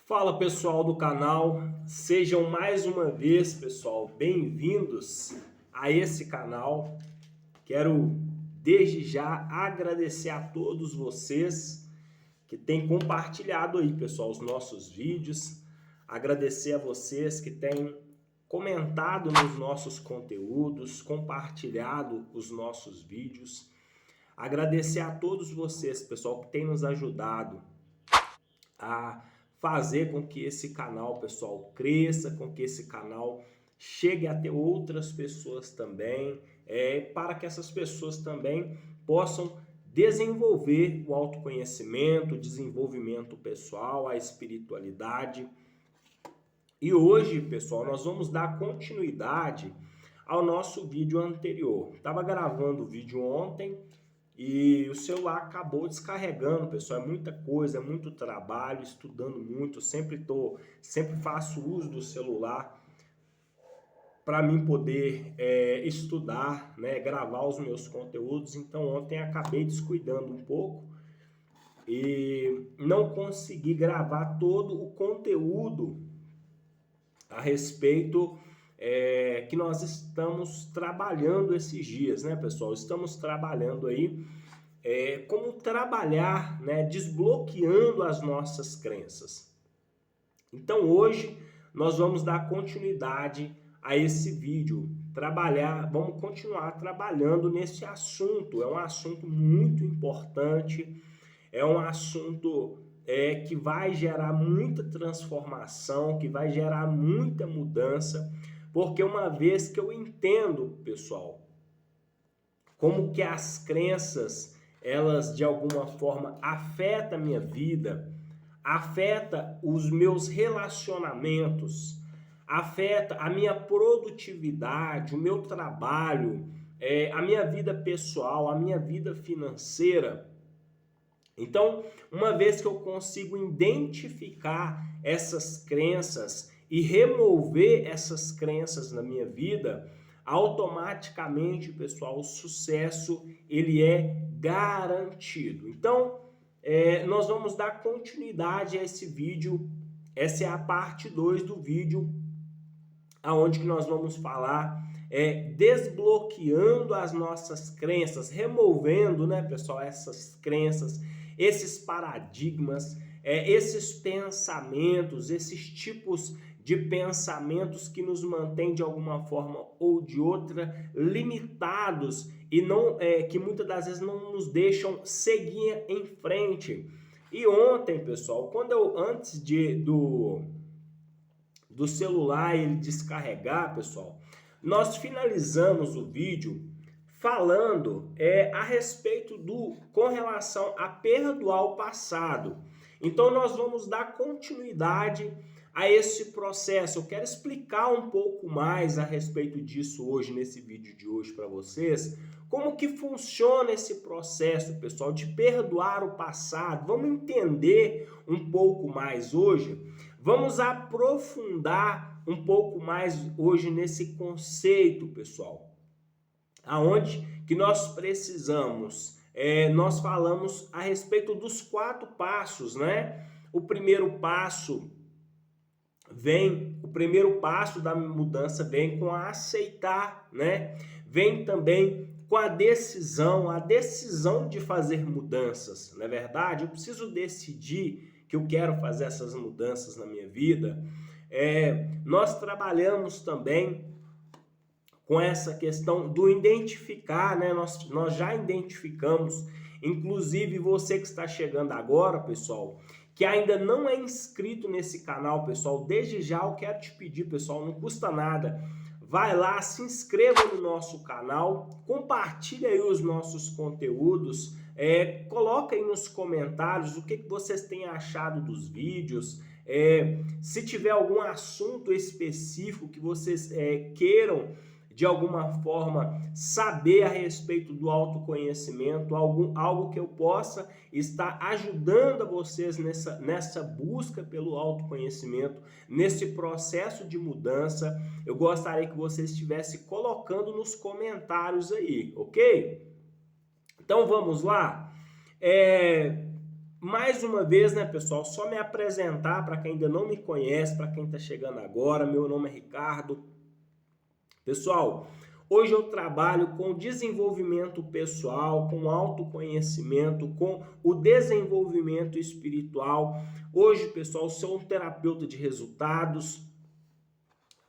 Fala pessoal do canal, sejam mais uma vez, pessoal, bem-vindos a esse canal. Quero desde já agradecer a todos vocês que têm compartilhado aí, pessoal, os nossos vídeos. Agradecer a vocês que têm comentado nos nossos conteúdos, compartilhado os nossos vídeos. Agradecer a todos vocês, pessoal, que têm nos ajudado a fazer com que esse canal, pessoal, cresça, com que esse canal chegue a ter outras pessoas também, para que essas pessoas também possam desenvolver o autoconhecimento, o desenvolvimento pessoal, a espiritualidade. E hoje, pessoal, nós vamos dar continuidade ao nosso vídeo anterior. Estava gravando o vídeo ontem e o celular acabou descarregando, pessoal. É muita coisa, é muito trabalho, estudando muito. Sempre faço uso do celular para mim poder estudar, né, gravar os meus conteúdos. Então ontem acabei descuidando um pouco e não consegui gravar todo o conteúdo a respeito que nós estamos trabalhando esses dias, né, pessoal? Estamos trabalhando aí como trabalhar, né, desbloqueando as nossas crenças. Então hoje nós vamos dar continuidade a esse vídeo, vamos continuar trabalhando nesse assunto. É um assunto muito importante, é um assunto que vai gerar muita transformação, que vai gerar muita mudança, porque uma vez que eu entendo, pessoal, como que as crenças, elas de alguma forma afetam a minha vida, afeta os meus relacionamentos, afeta a minha produtividade, o meu trabalho, a minha vida pessoal, a minha vida financeira. Então, uma vez que eu consigo identificar essas crenças e remover essas crenças na minha vida, automaticamente, pessoal, o sucesso ele é garantido. Então, nós vamos dar continuidade a esse vídeo. Essa é a parte 2 do vídeo, aonde que nós vamos falar desbloqueando as nossas crenças, removendo, né, pessoal, essas crenças, esses paradigmas, esses pensamentos, esses tipos de pensamentos que nos mantêm de alguma forma ou de outra limitados e não que muitas das vezes não nos deixam seguir em frente. E ontem, pessoal, quando eu antes do celular ele descarregar, pessoal, nós finalizamos o vídeo falando a respeito com relação a perdoar o passado. Então nós vamos dar continuidade a esse processo. Eu quero explicar um pouco mais a respeito disso hoje, nesse vídeo de hoje para vocês, como que funciona esse processo, pessoal, de perdoar o passado. Vamos entender um pouco mais hoje. Vamos aprofundar um pouco mais hoje nesse conceito, pessoal. Aonde que nós precisamos, nós falamos a respeito dos 4 passos, né? O primeiro passo da mudança vem com a aceitar, né? Vem também com a decisão de fazer mudanças, não é verdade? Eu preciso decidir que eu quero fazer essas mudanças na minha vida. Nós trabalhamos também com essa questão do identificar, né? Nós já identificamos, inclusive você que está chegando agora, pessoal, que ainda não é inscrito nesse canal, pessoal, desde já eu quero te pedir, pessoal, não custa nada, vai lá, se inscreva no nosso canal, compartilhe aí os nossos conteúdos, coloca aí nos comentários o que vocês têm achado dos vídeos, se tiver algum assunto específico que vocês queiram de alguma forma saber a respeito do autoconhecimento, algo que eu possa estar ajudando a vocês nessa busca pelo autoconhecimento, nesse processo de mudança, eu gostaria que vocês estivessem colocando nos comentários aí, ok? Então vamos lá. mais uma vez, né, pessoal, só me apresentar para quem ainda não me conhece, para quem está chegando agora. Meu nome é Ricardo. Pessoal, hoje eu trabalho com desenvolvimento pessoal, com autoconhecimento, com o desenvolvimento espiritual. Hoje, pessoal, sou um terapeuta de resultados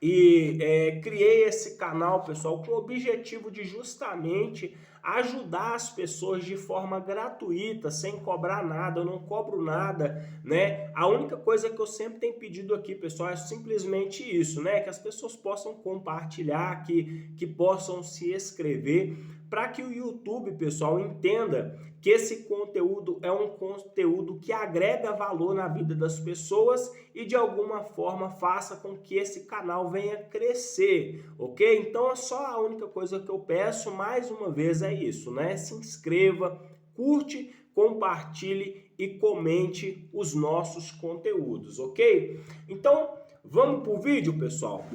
e criei esse canal, pessoal, com o objetivo de justamente ajudar as pessoas de forma gratuita, sem cobrar nada. Eu não cobro nada, né? A única coisa que eu sempre tenho pedido aqui, pessoal, é simplesmente isso, né? Que as pessoas possam compartilhar, que possam se inscrever, para que o YouTube, pessoal, entenda que esse conteúdo é um conteúdo que agrega valor na vida das pessoas e de alguma forma faça com que esse canal venha crescer, ok? Então é só a única coisa que eu peço, mais uma vez, é isso, né? Se inscreva, curte, compartilhe e comente os nossos conteúdos, ok? Então vamos para o vídeo, pessoal.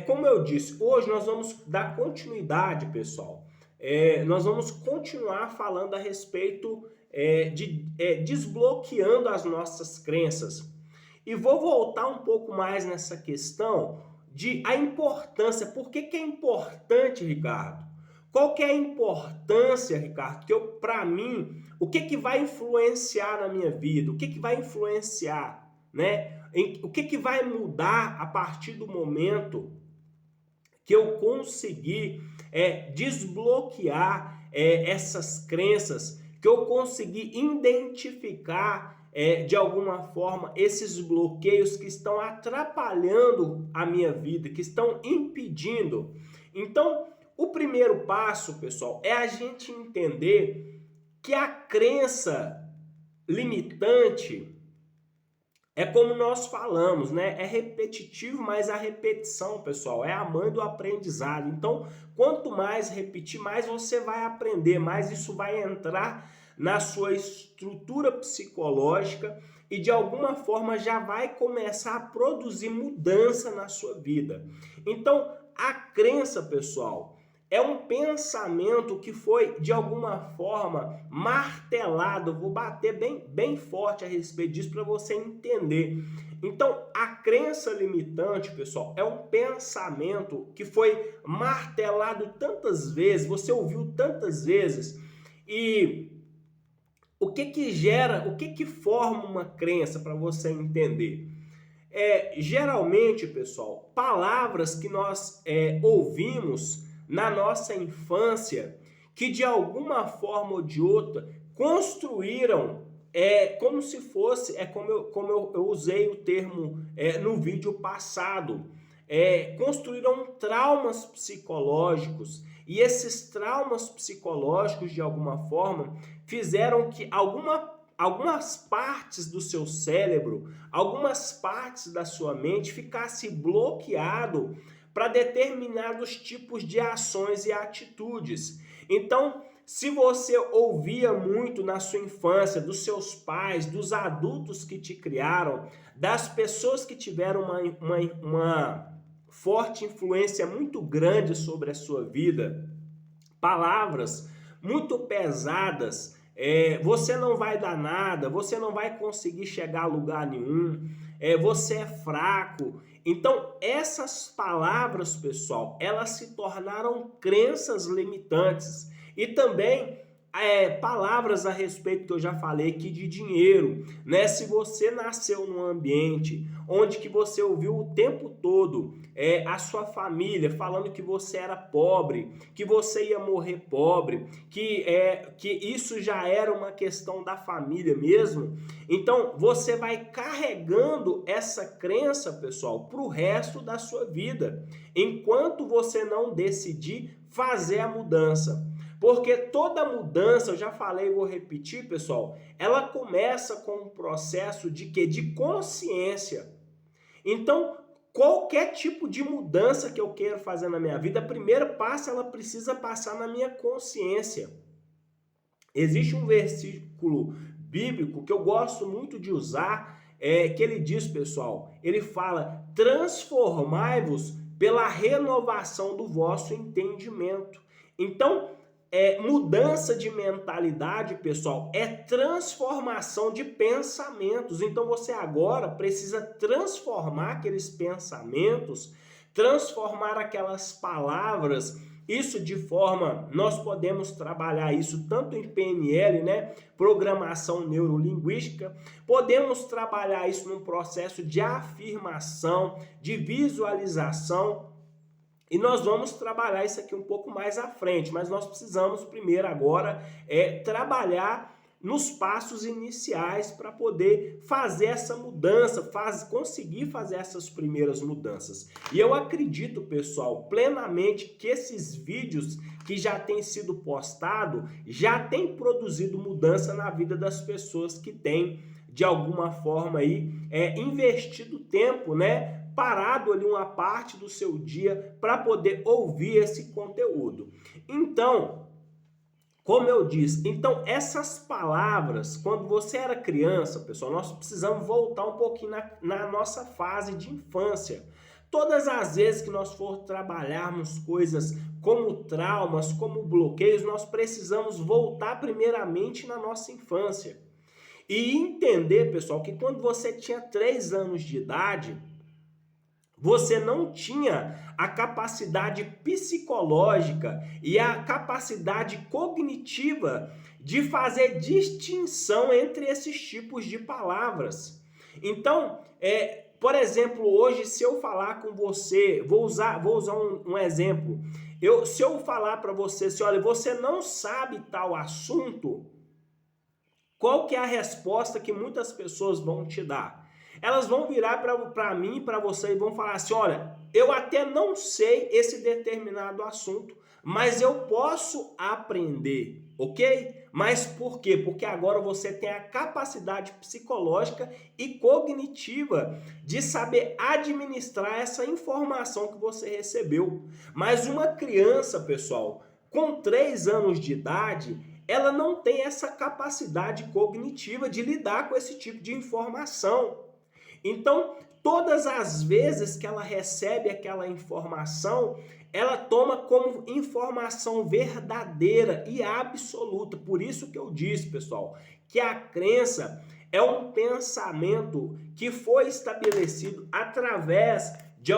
Como eu disse, hoje nós vamos dar continuidade, pessoal. Nós vamos continuar falando a respeito de desbloqueando as nossas crenças. E vou voltar um pouco mais nessa questão de a importância. Por que é importante, Ricardo? Qual que é a importância, Ricardo? Que para mim, o que vai influenciar na minha vida? O que vai influenciar, né? O que vai mudar a partir do momento que eu conseguir desbloquear essas crenças, que eu conseguir identificar de alguma forma esses bloqueios que estão atrapalhando a minha vida, que estão impedindo. Então, o primeiro passo, pessoal, é a gente entender que a crença limitante é como nós falamos, né? É repetitivo, mas a repetição, pessoal, é a mãe do aprendizado. Então, quanto mais repetir, mais você vai aprender, mais isso vai entrar na sua estrutura psicológica e de alguma forma já vai começar a produzir mudança na sua vida. Então, a crença, pessoal, é um pensamento que foi, de alguma forma, martelado. Eu vou bater bem forte a respeito disso para você entender. Então, a crença limitante, pessoal, é um pensamento que foi martelado tantas vezes, você ouviu tantas vezes. E o que gera, o que forma uma crença, para você entender? Geralmente, pessoal, palavras que nós ouvimos na nossa infância, que de alguma forma ou de outra construíram, como se fosse, como eu usei o termo no vídeo passado, construíram traumas psicológicos, e esses traumas psicológicos, de alguma forma, fizeram que algumas partes do seu cérebro, algumas partes da sua mente ficasse bloqueado para determinados tipos de ações e atitudes. Então, se você ouvia muito na sua infância dos seus pais, dos adultos que te criaram, das pessoas que tiveram uma forte influência muito grande sobre a sua vida, palavras muito pesadas, você não vai dar nada, você não vai conseguir chegar a lugar nenhum, você é fraco. Então, essas palavras, pessoal, elas se tornaram crenças limitantes. E também palavras a respeito que eu já falei aqui de dinheiro, né? Se você nasceu num ambiente onde que você ouviu o tempo todo a sua família falando que você era pobre, que você ia morrer pobre, que isso já era uma questão da família mesmo, então você vai carregando essa crença, pessoal, para o resto da sua vida, enquanto você não decidir fazer a mudança. Porque toda mudança, eu já falei e vou repetir, pessoal, ela começa com um processo de quê? De consciência. Então, qualquer tipo de mudança que eu queira fazer na minha vida, primeiro passo, ela precisa passar na minha consciência. Existe um versículo bíblico que eu gosto muito de usar, que ele diz, pessoal, ele fala: transformai-vos pela renovação do vosso entendimento. Então, mudança de mentalidade, pessoal, é transformação de pensamentos. Então você agora precisa transformar aqueles pensamentos, transformar aquelas palavras. Isso de forma, nós podemos trabalhar isso tanto em PNL, né, programação neurolinguística, podemos trabalhar isso num processo de afirmação, de visualização, e nós vamos trabalhar isso aqui um pouco mais à frente, mas nós precisamos primeiro agora trabalhar nos passos iniciais para poder fazer essa mudança, conseguir fazer essas primeiras mudanças. E eu acredito, pessoal, plenamente que esses vídeos que já têm sido postados já têm produzido mudança na vida das pessoas que têm, de alguma forma, aí, investido tempo, né? Parado ali uma parte do seu dia para poder ouvir esse conteúdo. Então, como eu disse, essas palavras, quando você era criança, pessoal, nós precisamos voltar um pouquinho na nossa fase de infância. Todas as vezes que nós for trabalharmos coisas como traumas, como bloqueios, nós precisamos voltar primeiramente na nossa infância. E entender, pessoal, que quando você tinha 3 anos de idade, você não tinha a capacidade psicológica e a capacidade cognitiva de fazer distinção entre esses tipos de palavras. Então, por exemplo, hoje, se eu falar com você, vou usar um exemplo. Se eu falar para você assim, olha, você não sabe tal assunto, qual que é a resposta que muitas pessoas vão te dar? Elas vão virar para mim e para você e vão falar assim, olha, eu até não sei esse determinado assunto, mas eu posso aprender, ok? Mas por quê? Porque agora você tem a capacidade psicológica e cognitiva de saber administrar essa informação que você recebeu. Mas uma criança, pessoal, com 3 anos de idade, ela não tem essa capacidade cognitiva de lidar com esse tipo de informação. Então, todas as vezes que ela recebe aquela informação, ela toma como informação verdadeira e absoluta. Por isso que eu disse, pessoal, que a crença é um pensamento que foi estabelecido através de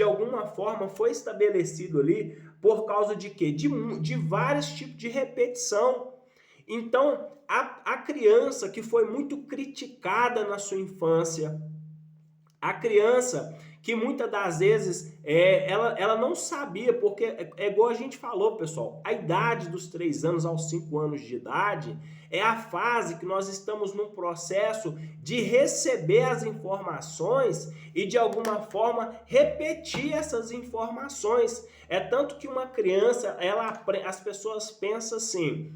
alguma forma, foi estabelecido ali por causa de quê? De vários tipos de repetição. Então, a criança que foi muito criticada na sua infância, a criança que muitas das vezes ela não sabia, porque é igual a gente falou, pessoal, a idade dos 3 anos aos 5 anos de idade é a fase que nós estamos num processo de receber as informações e de alguma forma repetir essas informações. É tanto que uma criança, as pessoas pensam assim,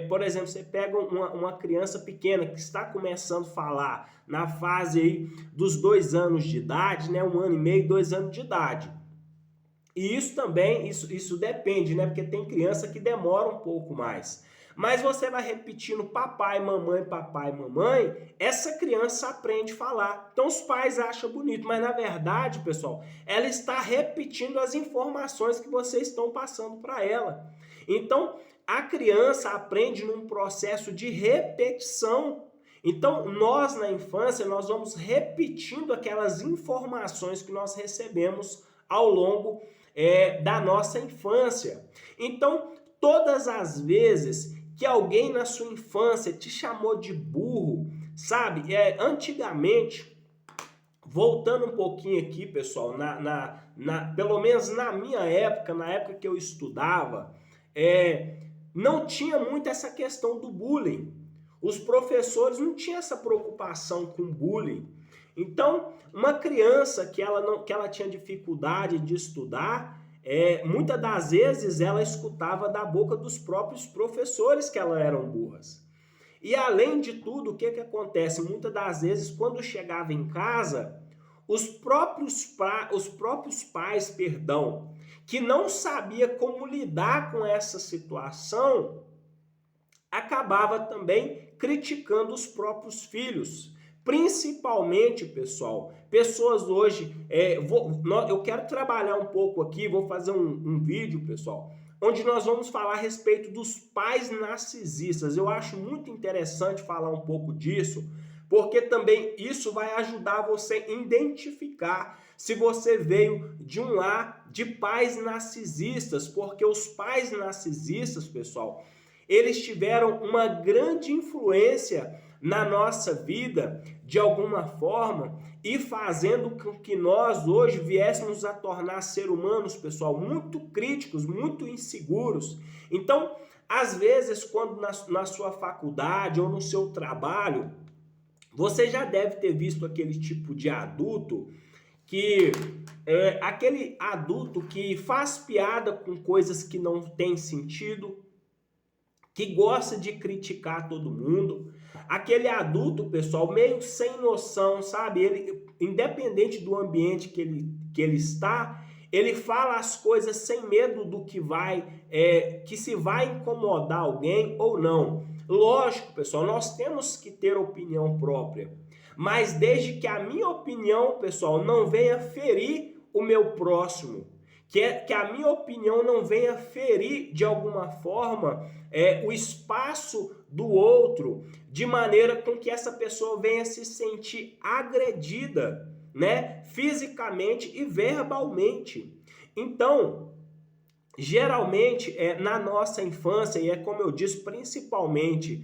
por exemplo, você pega uma criança pequena que está começando a falar na fase aí dos 2 anos de idade, né, 1 ano e meio, 2 anos de idade. E isso também, isso depende, né, porque tem criança que demora um pouco mais. Mas você vai repetindo papai, mamãe, essa criança aprende a falar. Então os pais acham bonito, mas na verdade, pessoal, ela está repetindo as informações que vocês estão passando para ela. Então, a criança aprende num processo de repetição. Então, nós na infância, nós vamos repetindo aquelas informações que nós recebemos ao longo da nossa infância. Então, todas as vezes que alguém na sua infância te chamou de burro, sabe? Antigamente, voltando um pouquinho aqui, pessoal, pelo menos na minha época, na época que eu estudava, não tinha muito essa questão do bullying. Os professores não tinham essa preocupação com bullying. Então, uma criança que ela tinha dificuldade de estudar, muitas das vezes ela escutava da boca dos próprios professores que elas eram burras. E além de tudo, o que acontece? Muitas das vezes, quando chegava em casa, os próprios pais, que não sabia como lidar com essa situação, acabava também criticando os próprios filhos. Principalmente, pessoal, pessoas hoje, eu quero trabalhar um pouco aqui, vou fazer um vídeo, pessoal, onde nós vamos falar a respeito dos pais narcisistas. Eu acho muito interessante falar um pouco disso, porque também isso vai ajudar você a identificar se você veio de um lar de pais narcisistas, porque os pais narcisistas, pessoal, eles tiveram uma grande influência na nossa vida, de alguma forma, e fazendo com que nós hoje viéssemos a tornar seres humanos, pessoal, muito críticos, muito inseguros. Então, às vezes, quando na sua faculdade ou no seu trabalho, você já deve ter visto aquele tipo de adulto que é aquele adulto que faz piada com coisas que não têm sentido, que gosta de criticar todo mundo, aquele adulto, pessoal, meio sem noção, sabe? Ele, independente do ambiente que ele está, ele fala as coisas sem medo do que que se vai incomodar alguém ou não. Lógico, pessoal, nós temos que ter opinião própria, mas desde que a minha opinião, pessoal, não venha ferir o meu próximo, que a minha opinião não venha ferir de alguma forma o espaço do outro, de maneira com que essa pessoa venha se sentir agredida, né, fisicamente e verbalmente. Então, geralmente, na nossa infância, e é como eu disse, principalmente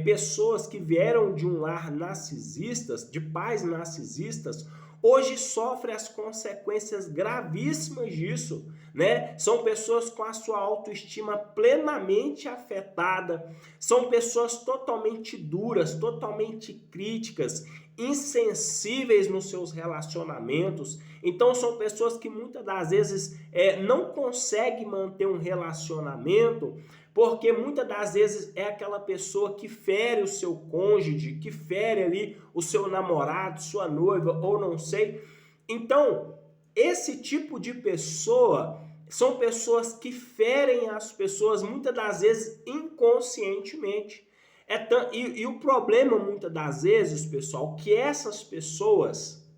pessoas que vieram de um lar narcisistas, de pais narcisistas, hoje sofrem as consequências gravíssimas disso, né? São pessoas com a sua autoestima plenamente afetada, são pessoas totalmente duras, totalmente críticas, insensíveis nos seus relacionamentos. Então são pessoas que muitas das vezes não conseguem manter um relacionamento, porque muitas das vezes é aquela pessoa que fere o seu cônjuge, que fere ali o seu namorado, sua noiva, ou não sei. Então, esse tipo de pessoa são pessoas que ferem as pessoas muitas das vezes inconscientemente. E o problema muitas das vezes, pessoal, que essas pessoas,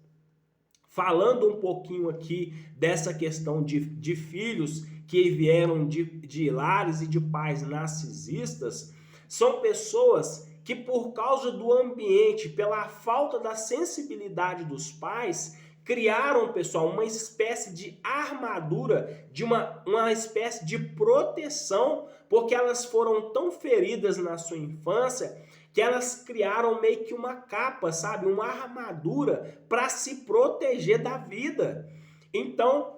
falando um pouquinho aqui dessa questão de filhos que vieram de lares e de pais narcisistas, são pessoas que por causa do ambiente, pela falta da sensibilidade dos pais, criaram, pessoal, uma espécie de armadura, de uma espécie de proteção, porque elas foram tão feridas na sua infância que elas criaram meio que uma capa, sabe? Uma armadura para se proteger da vida. Então,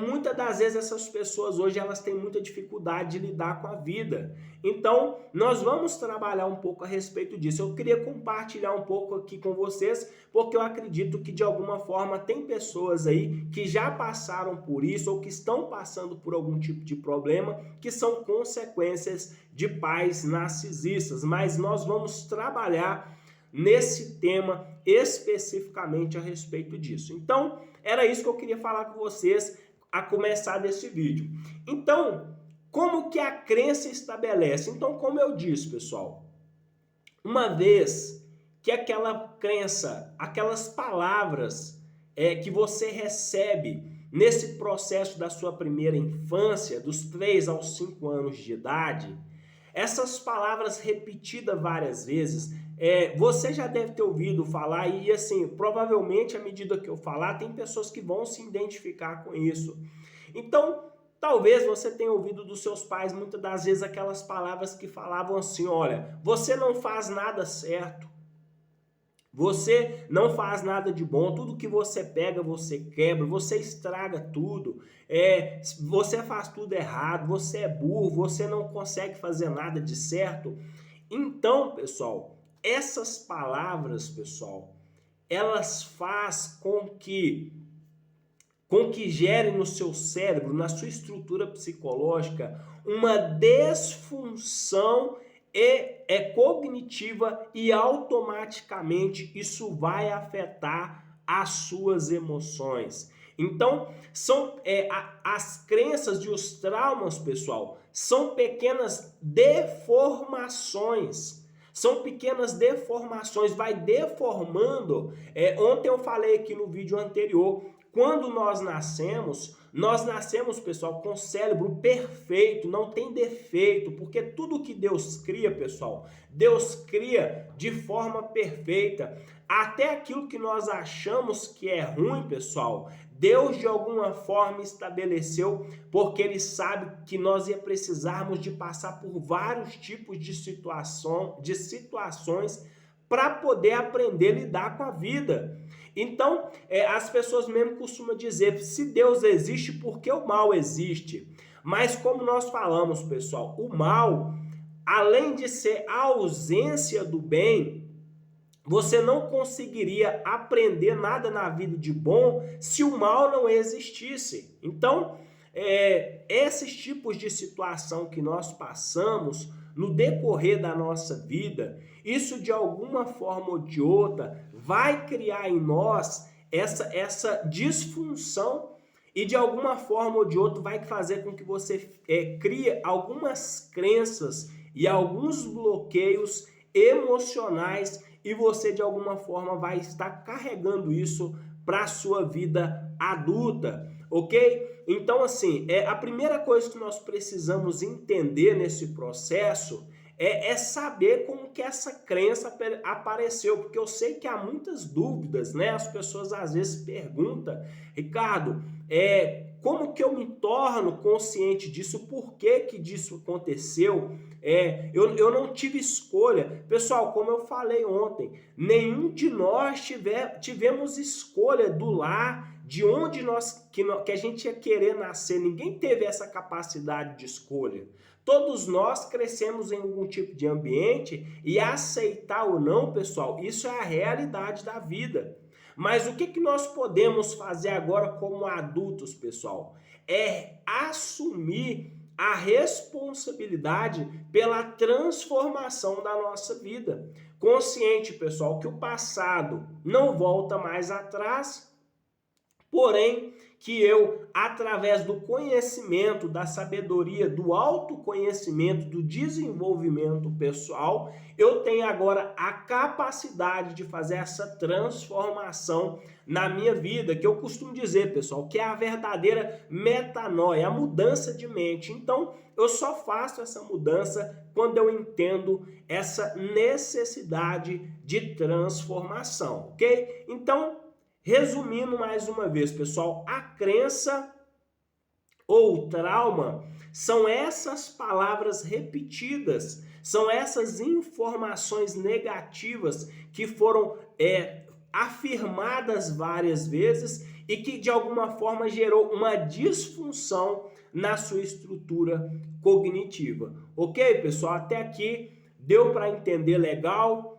muitas das vezes essas pessoas hoje elas têm muita dificuldade de lidar com a vida. Então, nós vamos trabalhar um pouco a respeito disso. Eu queria compartilhar um pouco aqui com vocês, porque eu acredito que de alguma forma tem pessoas aí que já passaram por isso ou que estão passando por algum tipo de problema, que são consequências de pais narcisistas. Mas nós vamos trabalhar nesse tema especificamente a respeito disso. Então, era isso que eu queria falar com vocês a começar desse vídeo. Então, como que a crença estabelece? Então, como eu disse, pessoal, uma vez que aquela crença, aquelas palavras que você recebe nesse processo da sua primeira infância, dos 3 aos 5 anos de idade, essas palavras repetidas várias vezes, você já deve ter ouvido falar e assim, provavelmente à medida que eu falar, tem pessoas que vão se identificar com isso. Então, talvez você tenha ouvido dos seus pais muitas das vezes aquelas palavras que falavam assim, olha, você não faz nada certo, você não faz nada de bom, tudo que você pega, você quebra, você estraga tudo, você faz tudo errado, você é burro, você não consegue fazer nada de certo. Então, pessoal, essas palavras, pessoal, elas fazem com que gere no seu cérebro, na sua estrutura psicológica, uma desfunção cognitiva e automaticamente isso vai afetar as suas emoções. Então, as crenças e os traumas, pessoal, são pequenas deformações. São pequenas deformações, vai deformando. Ontem eu falei aqui no vídeo anterior quando nós nascemos, pessoal, com cérebro perfeito, não tem defeito, porque tudo que Deus cria, pessoal, Deus cria de forma perfeita. Até aquilo que nós achamos que é ruim, pessoal, Deus de alguma forma estabeleceu, porque Ele sabe que nós ia precisarmos de passar por vários tipos de situações para poder aprender a lidar com a vida. Então, as pessoas mesmo costumam dizer, se Deus existe, por que o mal existe? Mas como nós falamos, pessoal, o mal, além de ser a ausência do bem, você não conseguiria aprender nada na vida de bom se o mal não existisse. Então, esses tipos de situação que nós passamos no decorrer da nossa vida, isso de alguma forma ou de outra vai criar em nós essa disfunção e de alguma forma ou de outra vai fazer com que você crie algumas crenças e alguns bloqueios emocionais e você de alguma forma vai estar carregando isso para a sua vida adulta, ok? Então assim, a primeira coisa que nós precisamos entender nesse processo é saber como que essa crença apareceu, porque eu sei que há muitas dúvidas, né? As pessoas às vezes perguntam, Ricardo, como que eu me torno consciente disso? Por que que disso aconteceu? Eu não tive escolha. Pessoal, como eu falei ontem, nenhum de nós tivemos escolha do lar, de onde que a gente ia querer nascer. Ninguém teve essa capacidade de escolha. Todos nós crescemos em algum tipo de ambiente e aceitar ou não, pessoal, isso é a realidade da vida. Mas o que nós podemos fazer agora como adultos, pessoal? É assumir a responsabilidade pela transformação da nossa vida. Consciente, pessoal, que o passado não volta mais atrás, porém que eu, através do conhecimento, da sabedoria, do autoconhecimento, do desenvolvimento pessoal, eu tenho agora a capacidade de fazer essa transformação na minha vida, que eu costumo dizer, pessoal, que é a verdadeira metanoia, a mudança de mente. Então, eu só faço essa mudança quando eu entendo essa necessidade de transformação, ok? Então, resumindo mais uma vez, pessoal, a crença ou trauma são essas palavras repetidas, são essas informações negativas que foram afirmadas várias vezes e que de alguma forma gerou uma disfunção na sua estrutura cognitiva. Ok, pessoal? Até aqui deu para entender legal?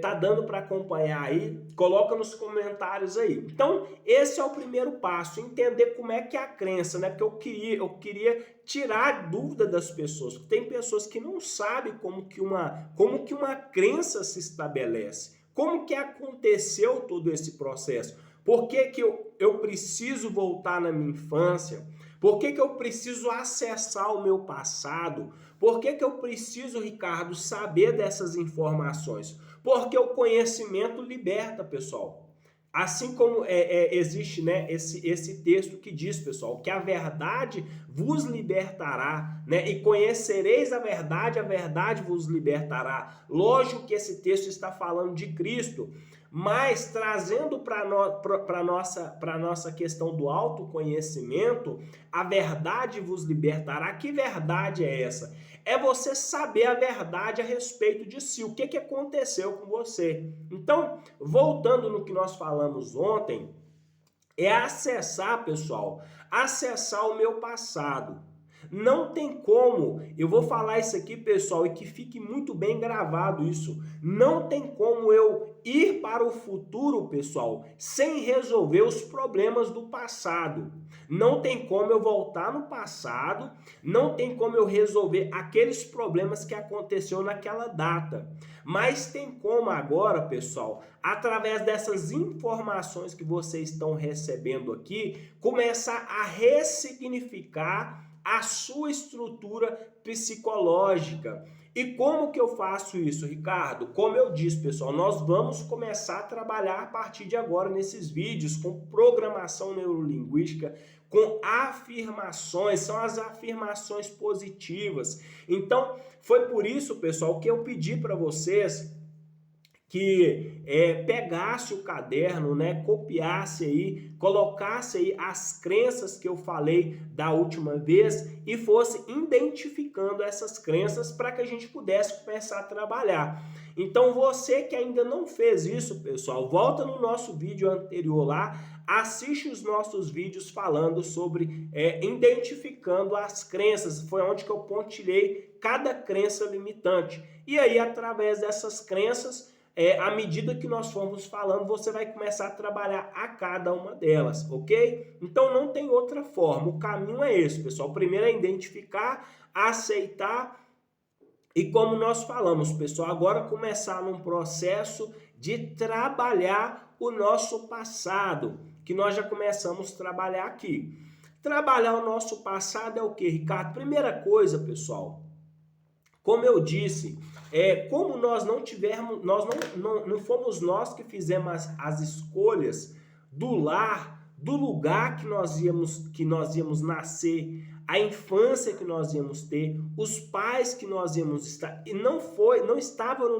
Tá dando para acompanhar aí? Coloca nos comentários aí. Então, esse é o primeiro passo, entender como é que é a crença, né? Porque eu queria tirar a dúvida das pessoas. Tem pessoas que não sabem como que uma crença se estabelece. Como que aconteceu todo esse processo? Por que que eu preciso voltar na minha infância? Por que que eu preciso acessar o meu passado? Por que que eu preciso, Ricardo, saber dessas informações? Porque o conhecimento liberta, pessoal. Assim como existe, né, esse texto que diz, pessoal, que a verdade vos libertará, né? E conhecereis a verdade vos libertará. Lógico que esse texto está falando de Cristo, mas trazendo para a nossa questão do autoconhecimento, a verdade vos libertará. Que verdade é essa? É você saber a verdade a respeito de si, o que aconteceu com você. Então, voltando no que nós falamos ontem, é acessar, pessoal, acessar o meu passado. Não tem como, eu vou falar isso aqui, pessoal, e que fique muito bem gravado isso. Não tem como eu ir para o futuro, pessoal, sem resolver os problemas do passado. Não tem como eu voltar no passado, não tem como eu resolver aqueles problemas que aconteceu naquela data. Mas tem como agora, pessoal, através dessas informações que vocês estão recebendo aqui, começar a ressignificar a sua estrutura psicológica. E como que eu faço isso, Ricardo? Como eu disse, pessoal, nós vamos começar a trabalhar a partir de agora nesses vídeos com programação neurolinguística, com afirmações, são as afirmações positivas. Então, foi por isso, pessoal, que eu pedi para vocês que pegasse o caderno, né, copiasse aí, colocasse aí as crenças que eu falei da última vez e fosse identificando essas crenças para que a gente pudesse começar a trabalhar. Então você que ainda não fez isso, pessoal, volta no nosso vídeo anterior lá, assiste os nossos vídeos falando sobre identificando as crenças, foi onde que eu pontilhei cada crença limitante. E aí, através dessas crenças, à medida que nós formos falando, você vai começar a trabalhar a cada uma delas, ok? Então não tem outra forma, o caminho é esse, pessoal. Primeiro é identificar, aceitar e, como nós falamos, pessoal, agora começar num processo de trabalhar o nosso passado, que nós já começamos a trabalhar aqui. Trabalhar o nosso passado é o que, Ricardo? Primeira coisa, pessoal, como eu disse, como nós não tivemos, não fomos nós que fizemos as escolhas do lar, do lugar que nós íamos nascer, a infância que nós íamos ter, os pais que nós íamos estar, e não estava no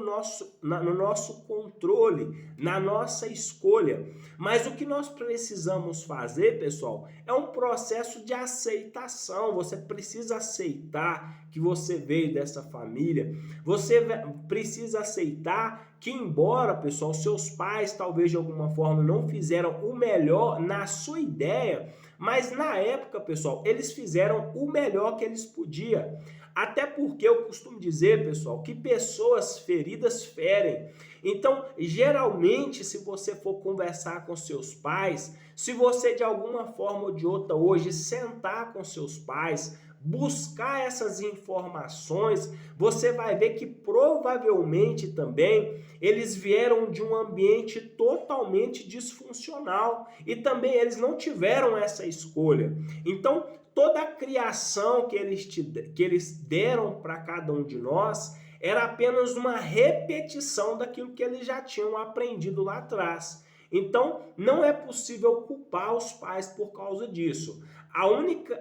nosso controle, na nossa escolha. Mas o que nós precisamos fazer, pessoal, é um processo de aceitação. Você precisa aceitar que você veio dessa família. Você precisa aceitar que, embora, pessoal, seus pais talvez de alguma forma não fizeram o melhor na sua ideia, mas na época, pessoal, eles fizeram o melhor que eles podiam. Até porque eu costumo dizer, pessoal, que pessoas feridas ferem. Então, geralmente, se você for conversar com seus pais, se você de alguma forma ou de outra hoje sentar com seus pais, buscar essas informações, você vai ver que provavelmente também eles vieram de um ambiente totalmente disfuncional e também eles não tiveram essa escolha. Então, toda a criação que eles deram para cada um de nós era apenas uma repetição daquilo que eles já tinham aprendido lá atrás. Então, não é possível culpar os pais por causa disso.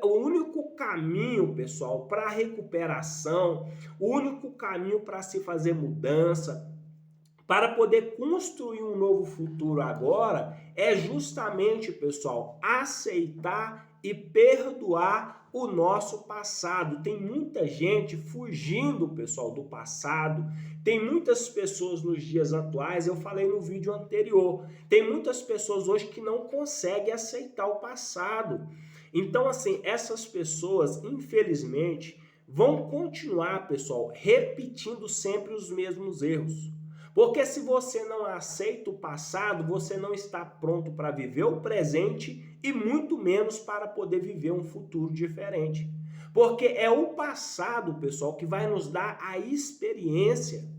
O único caminho, pessoal, para a recuperação, o único caminho para se fazer mudança, para poder construir um novo futuro agora, é justamente, pessoal, aceitar e perdoar o nosso passado. Tem muita gente fugindo, pessoal, do passado. Tem muitas pessoas nos dias atuais, eu falei no vídeo anterior, tem muitas pessoas hoje que não conseguem aceitar o passado. Então, assim, essas pessoas, infelizmente, vão continuar, pessoal, repetindo sempre os mesmos erros. Porque se você não aceita o passado, você não está pronto para viver o presente e muito menos para poder viver um futuro diferente. Porque é o passado, pessoal, que vai nos dar a experiência.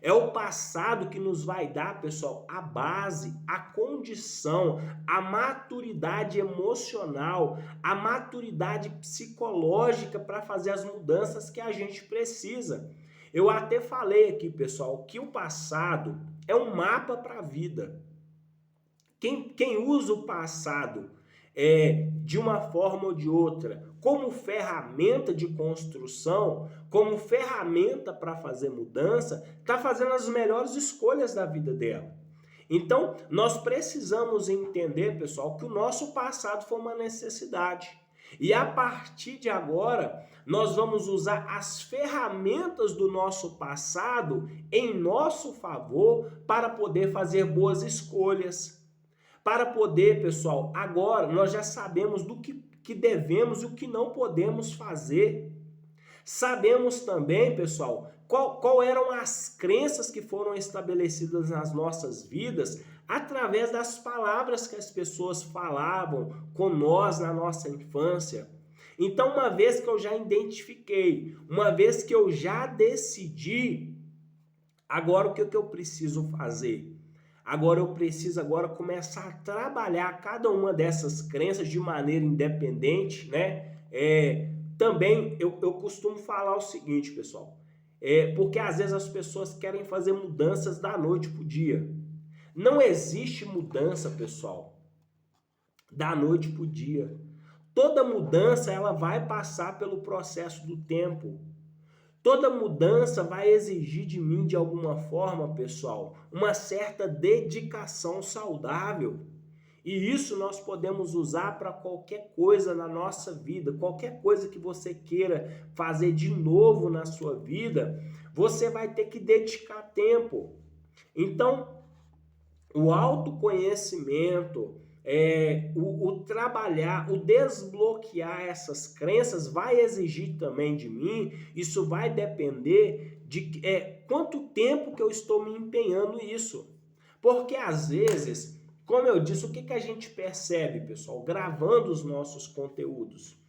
É o passado que nos vai dar, pessoal, a base, a condição, a maturidade emocional, a maturidade psicológica para fazer as mudanças que a gente precisa. Eu até falei aqui, pessoal, que o passado é um mapa para a vida. Quem usa o passado de uma forma ou de outra como ferramenta de construção, como ferramenta para fazer mudança, está fazendo as melhores escolhas da vida dela. Então, nós precisamos entender, pessoal, que o nosso passado foi uma necessidade. E a partir de agora, nós vamos usar as ferramentas do nosso passado em nosso favor para poder fazer boas escolhas. Para poder, pessoal, agora nós já sabemos do que devemos e o que não podemos fazer. Sabemos também, pessoal, qual eram as crenças que foram estabelecidas nas nossas vidas através das palavras que as pessoas falavam com nós na nossa infância. Então, uma vez que eu já identifiquei, uma vez que eu já decidi, agora o que eu preciso fazer? Agora eu preciso começar a trabalhar cada uma dessas crenças de maneira independente, né? Também eu costumo falar o seguinte, pessoal. Porque às vezes as pessoas querem fazer mudanças da noite para o dia. Não existe mudança, pessoal, da noite para o dia. Toda mudança ela vai passar pelo processo do tempo. Toda mudança vai exigir de mim, de alguma forma, pessoal, uma certa dedicação saudável. E isso nós podemos usar para qualquer coisa na nossa vida, qualquer coisa que você queira fazer de novo na sua vida, você vai ter que dedicar tempo. Então, o autoconhecimento, o trabalhar, o desbloquear essas crenças vai exigir também de mim, isso vai depender de quanto tempo que eu estou me empenhando nisso. Porque às vezes, como eu disse, o que a gente percebe, pessoal, gravando os nossos conteúdos?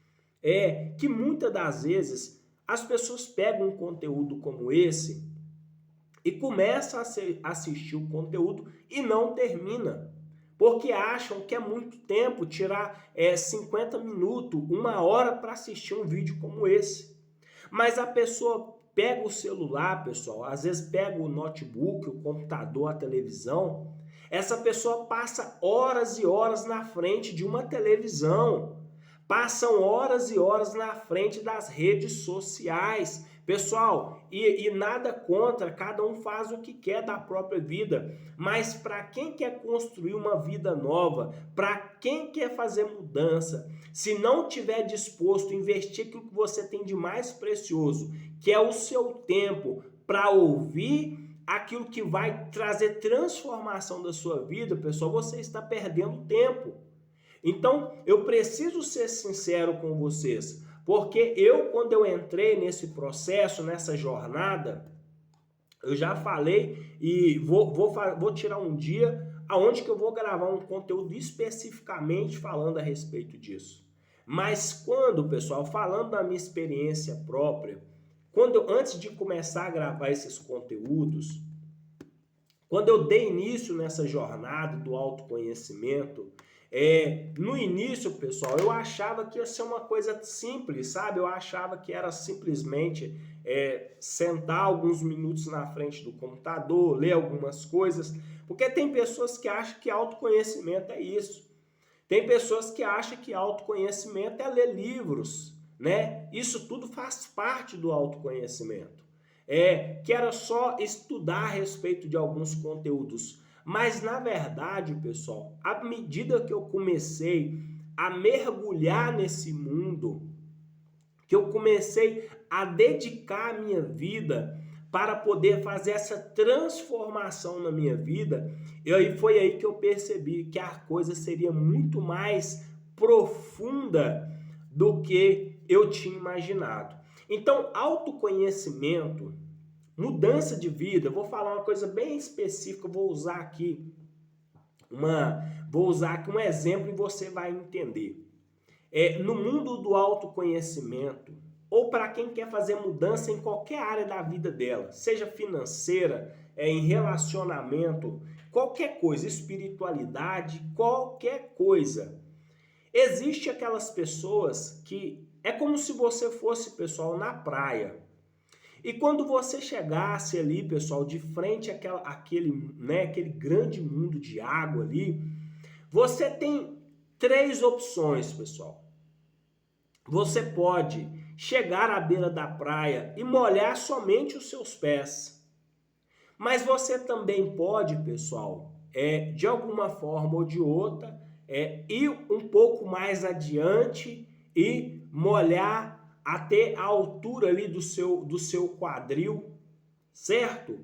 É que muitas das vezes as pessoas pegam um conteúdo como esse e começam a assistir o conteúdo e não termina. Porque acham que é muito tempo tirar 50 minutos, 1 hora para assistir um vídeo como esse. Mas a pessoa pega o celular, pessoal, às vezes pega o notebook, o computador, a televisão. Essa pessoa passa horas e horas na frente de uma televisão. Passam horas e horas na frente das redes sociais. Pessoal, e nada contra, cada um faz o que quer da própria vida, mas para quem quer construir uma vida nova, para quem quer fazer mudança, se não tiver disposto a investir aquilo que você tem de mais precioso, que é o seu tempo, para ouvir aquilo que vai trazer transformação da sua vida, pessoal, você está perdendo tempo. Então, eu preciso ser sincero com vocês, porque quando eu entrei nesse processo, nessa jornada, eu já falei e vou tirar um dia aonde que eu vou gravar um conteúdo especificamente falando a respeito disso. Mas quando, pessoal, falando da minha experiência própria, antes de começar a gravar esses conteúdos, quando eu dei início nessa jornada do autoconhecimento, no início, pessoal, eu achava que ia ser uma coisa simples, sabe? Eu achava que era simplesmente sentar alguns minutos na frente do computador, ler algumas coisas, porque tem pessoas que acham que autoconhecimento é isso. Tem pessoas que acham que autoconhecimento é ler livros, né? Isso tudo faz parte do autoconhecimento. Que era só estudar a respeito de alguns conteúdos. Mas, na verdade, pessoal, à medida que eu comecei a mergulhar nesse mundo, que eu comecei a dedicar a minha vida para poder fazer essa transformação na minha vida, foi aí que eu percebi que a coisa seria muito mais profunda do que eu tinha imaginado. Então, autoconhecimento, mudança de vida, eu vou falar uma coisa bem específica, vou usar aqui um exemplo e você vai entender. No mundo do autoconhecimento, ou para quem quer fazer mudança em qualquer área da vida dela, seja financeira, em relacionamento, qualquer coisa, espiritualidade, qualquer coisa. Existe aquelas pessoas que é como se você fosse, pessoal, na praia. E quando você chegasse ali, pessoal, de frente àquele grande mundo de água ali, você tem 3 opções, pessoal. Você pode chegar à beira da praia e molhar somente os seus pés. Mas você também pode, pessoal, de alguma forma ou de outra, ir um pouco mais adiante e molhar até a altura ali do seu quadril, certo?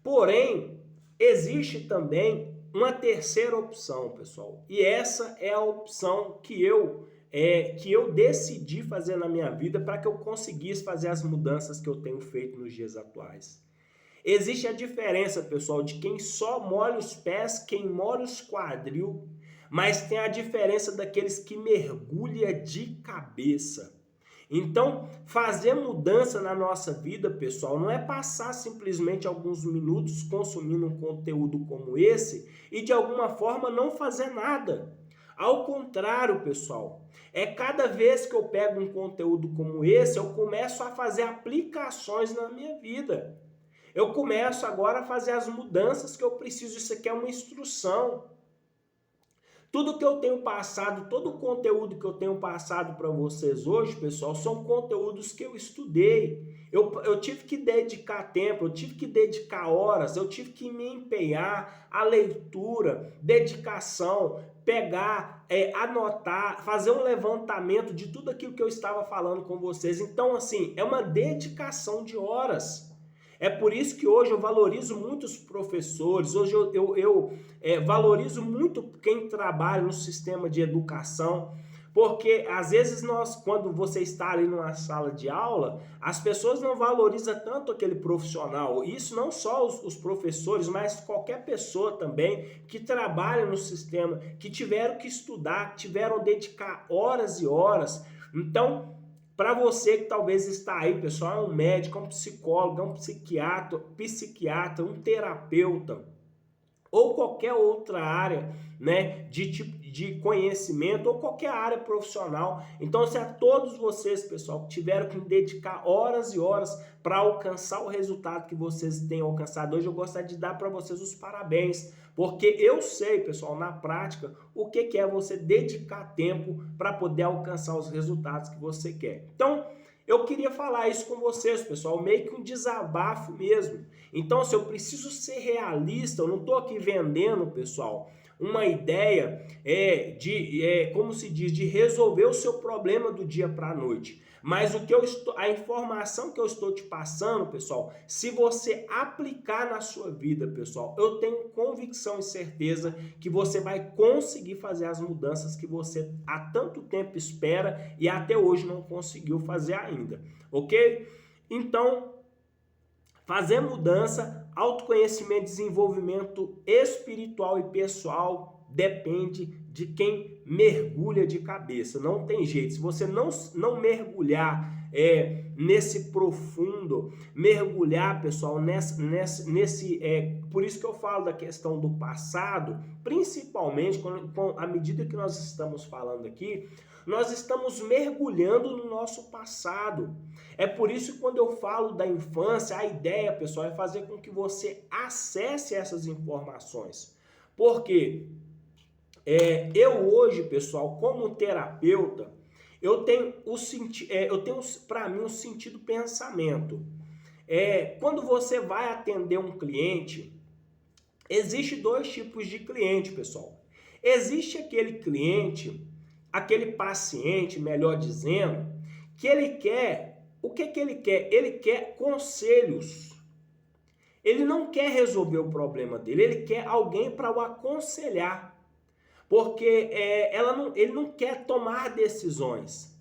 Porém, existe também uma terceira opção, pessoal. E essa é a opção que eu decidi fazer na minha vida para que eu conseguisse fazer as mudanças que eu tenho feito nos dias atuais. Existe a diferença, pessoal, de quem só molha os pés, quem molha os quadril, mas tem a diferença daqueles que mergulha de cabeça. Então, fazer mudança na nossa vida, pessoal, não é passar simplesmente alguns minutos consumindo um conteúdo como esse e de alguma forma não fazer nada. Ao contrário, pessoal, cada vez que eu pego um conteúdo como esse, eu começo a fazer aplicações na minha vida. Eu começo agora a fazer as mudanças que eu preciso. Isso aqui é uma instrução. Tudo que eu tenho passado, todo o conteúdo que eu tenho passado para vocês hoje, pessoal, são conteúdos que eu estudei. Eu tive que dedicar tempo, eu tive que dedicar horas, eu tive que me empenhar a leitura, dedicação, pegar, anotar, fazer um levantamento de tudo aquilo que eu estava falando com vocês. Então, assim, é uma dedicação de horas. É por isso que hoje eu valorizo muito os professores, hoje eu valorizo muito quem trabalha no sistema de educação, porque às vezes quando você está ali numa sala de aula, as pessoas não valorizam tanto aquele profissional. Isso não só os professores, mas qualquer pessoa também que trabalha no sistema, que tiveram que estudar, que tiveram que dedicar horas e horas. Então, para você que talvez está aí, pessoal, é um médico, é um psicólogo, é um psiquiatra, um terapeuta, ou qualquer outra área, né, de conhecimento, ou qualquer área profissional. Então, se a todos vocês, pessoal, que tiveram que dedicar horas e horas para alcançar o resultado que vocês têm alcançado hoje, eu gostaria de dar para vocês os parabéns, porque eu sei, pessoal, na prática, o que é você dedicar tempo para poder alcançar os resultados que você quer. Então, eu queria falar isso com vocês, pessoal, meio que um desabafo mesmo. Então, se eu preciso ser realista, eu não estou aqui vendendo, pessoal, uma ideia como se diz, de resolver o seu problema do dia para a noite. Mas a informação que eu estou te passando, pessoal, se você aplicar na sua vida, pessoal, eu tenho convicção e certeza que você vai conseguir fazer as mudanças que você há tanto tempo espera e até hoje não conseguiu fazer ainda, ok? Então, fazer mudança, autoconhecimento, desenvolvimento espiritual e pessoal depende de quem mergulha de cabeça. Não tem jeito. Se você não mergulhar nesse profundo, mergulhar, pessoal, por isso que eu falo da questão do passado, principalmente à medida que nós estamos falando aqui, nós estamos mergulhando no nosso passado. É por isso que quando eu falo da infância, a ideia, pessoal, é fazer com que você acesse essas informações. Por quê? Eu hoje, pessoal, como terapeuta, eu tenho para mim um sentido pensamento. Quando você vai atender um cliente, existe dois tipos de cliente, pessoal. Existe aquele cliente, aquele paciente, melhor dizendo, que ele quer, o que ele quer? Ele quer conselhos. Ele não quer resolver o problema dele, ele quer alguém para o aconselhar. Porque ele não quer tomar decisões.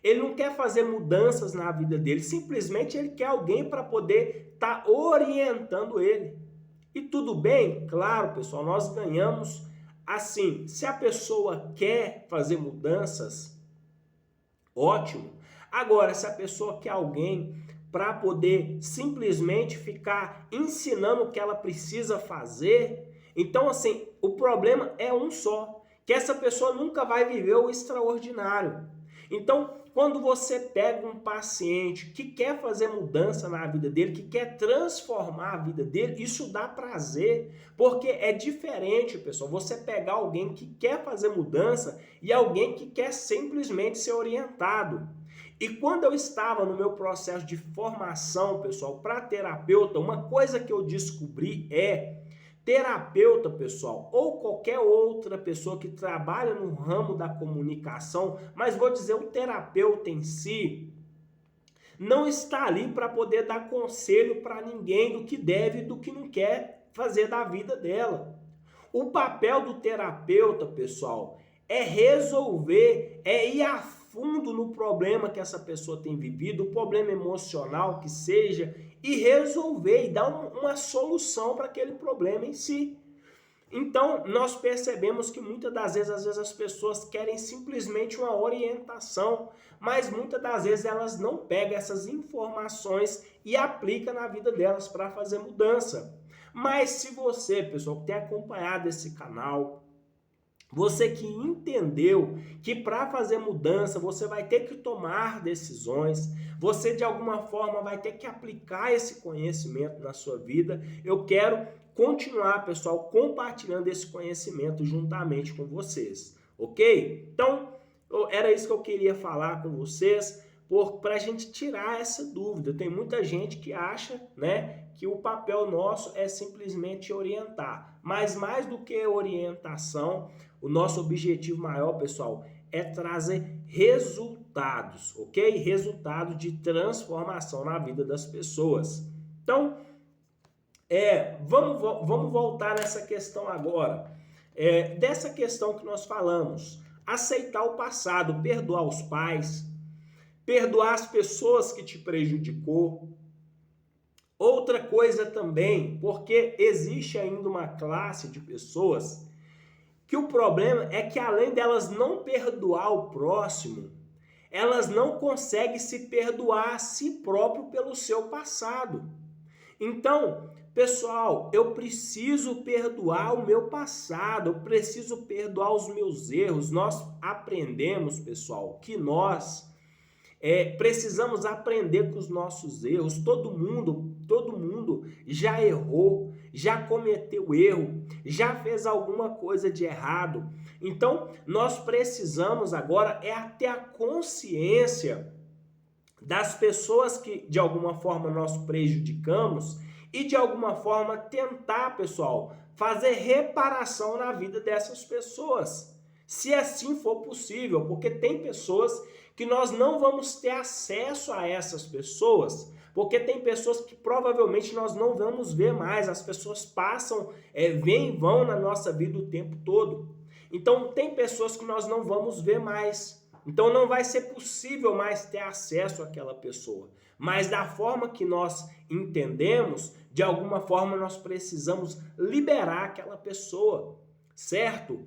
Ele não quer fazer mudanças na vida dele. Simplesmente ele quer alguém para poder estar orientando ele. E tudo bem? Claro, pessoal, nós ganhamos assim. Se a pessoa quer fazer mudanças, ótimo. Agora, se a pessoa quer alguém para poder simplesmente ficar ensinando o que ela precisa fazer, então, assim, o problema é um só, que essa pessoa nunca vai viver o extraordinário. Então, quando você pega um paciente que quer fazer mudança na vida dele, que quer transformar a vida dele, isso dá prazer, porque é diferente, pessoal, você pegar alguém que quer fazer mudança e alguém que quer simplesmente ser orientado. E quando eu estava no meu processo de formação, pessoal, para terapeuta, uma coisa que eu descobri terapeuta, pessoal, ou qualquer outra pessoa que trabalha no ramo da comunicação, mas vou dizer, o terapeuta em si não está ali para poder dar conselho para ninguém do que deve e do que não quer fazer da vida dela. O papel do terapeuta, pessoal, é resolver, é ir a fundo no problema que essa pessoa tem vivido, o problema emocional que seja, e resolver e dar uma solução para aquele problema em si. Então, nós percebemos que muitas das vezes, as pessoas querem simplesmente uma orientação, mas muitas das vezes elas não pegam essas informações e aplicam na vida delas para fazer mudança. Mas se você, pessoal, que tem acompanhado esse canal, Você que entendeu que para fazer mudança você vai ter que tomar decisões, você de alguma forma vai ter que aplicar esse conhecimento na sua vida. Eu quero continuar, pessoal, compartilhando esse conhecimento juntamente com vocês, ok? Então, era isso que eu queria falar com vocês, para a gente tirar essa dúvida. Tem muita gente que acha, né, que o papel nosso é simplesmente orientar, mas mais do que orientação, o nosso objetivo maior, pessoal, é trazer resultados, ok? Resultados de transformação na vida das pessoas. Então, vamos voltar nessa questão agora. Dessa questão que nós falamos, aceitar o passado, perdoar os pais, perdoar as pessoas que te prejudicou. Outra coisa também, porque existe ainda uma classe de pessoas que o problema é que além delas não perdoar o próximo, elas não conseguem se perdoar a si próprio pelo seu passado. Então, pessoal, eu preciso perdoar o meu passado, eu preciso perdoar os meus erros. Nós aprendemos, pessoal, que nós precisamos aprender com os nossos erros. Todo mundo já errou, já cometeu erro, já fez alguma coisa de errado. Então, nós precisamos agora ter a consciência das pessoas que de alguma forma nós prejudicamos e de alguma forma tentar, pessoal, fazer reparação na vida dessas pessoas, se assim for possível, porque tem pessoas que nós não vamos ter acesso a essas pessoas, porque tem pessoas que provavelmente nós não vamos ver mais, as pessoas passam, vêm e vão na nossa vida o tempo todo. Então tem pessoas que nós não vamos ver mais, então não vai ser possível mais ter acesso àquela pessoa. Mas da forma que nós entendemos, de alguma forma nós precisamos liberar aquela pessoa, certo?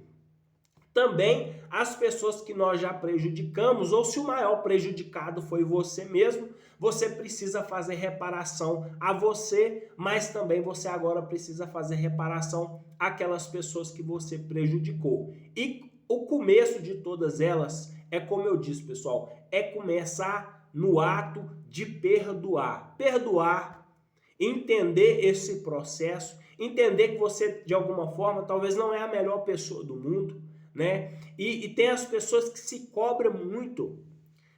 Também as pessoas que nós já prejudicamos, ou se o maior prejudicado foi você mesmo, você precisa fazer reparação a você, mas também você agora precisa fazer reparação àquelas pessoas que você prejudicou. E o começo de todas elas é, como eu disse, pessoal, é começar no ato de perdoar. Perdoar, entender esse processo, entender que você, de alguma forma, talvez não é a melhor pessoa do mundo, né? E tem as pessoas que se cobram muito,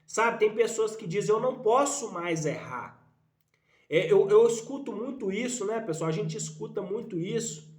sabe? Tem pessoas que dizem, eu não posso mais errar. Eu escuto muito isso, né, pessoal? A gente escuta muito isso.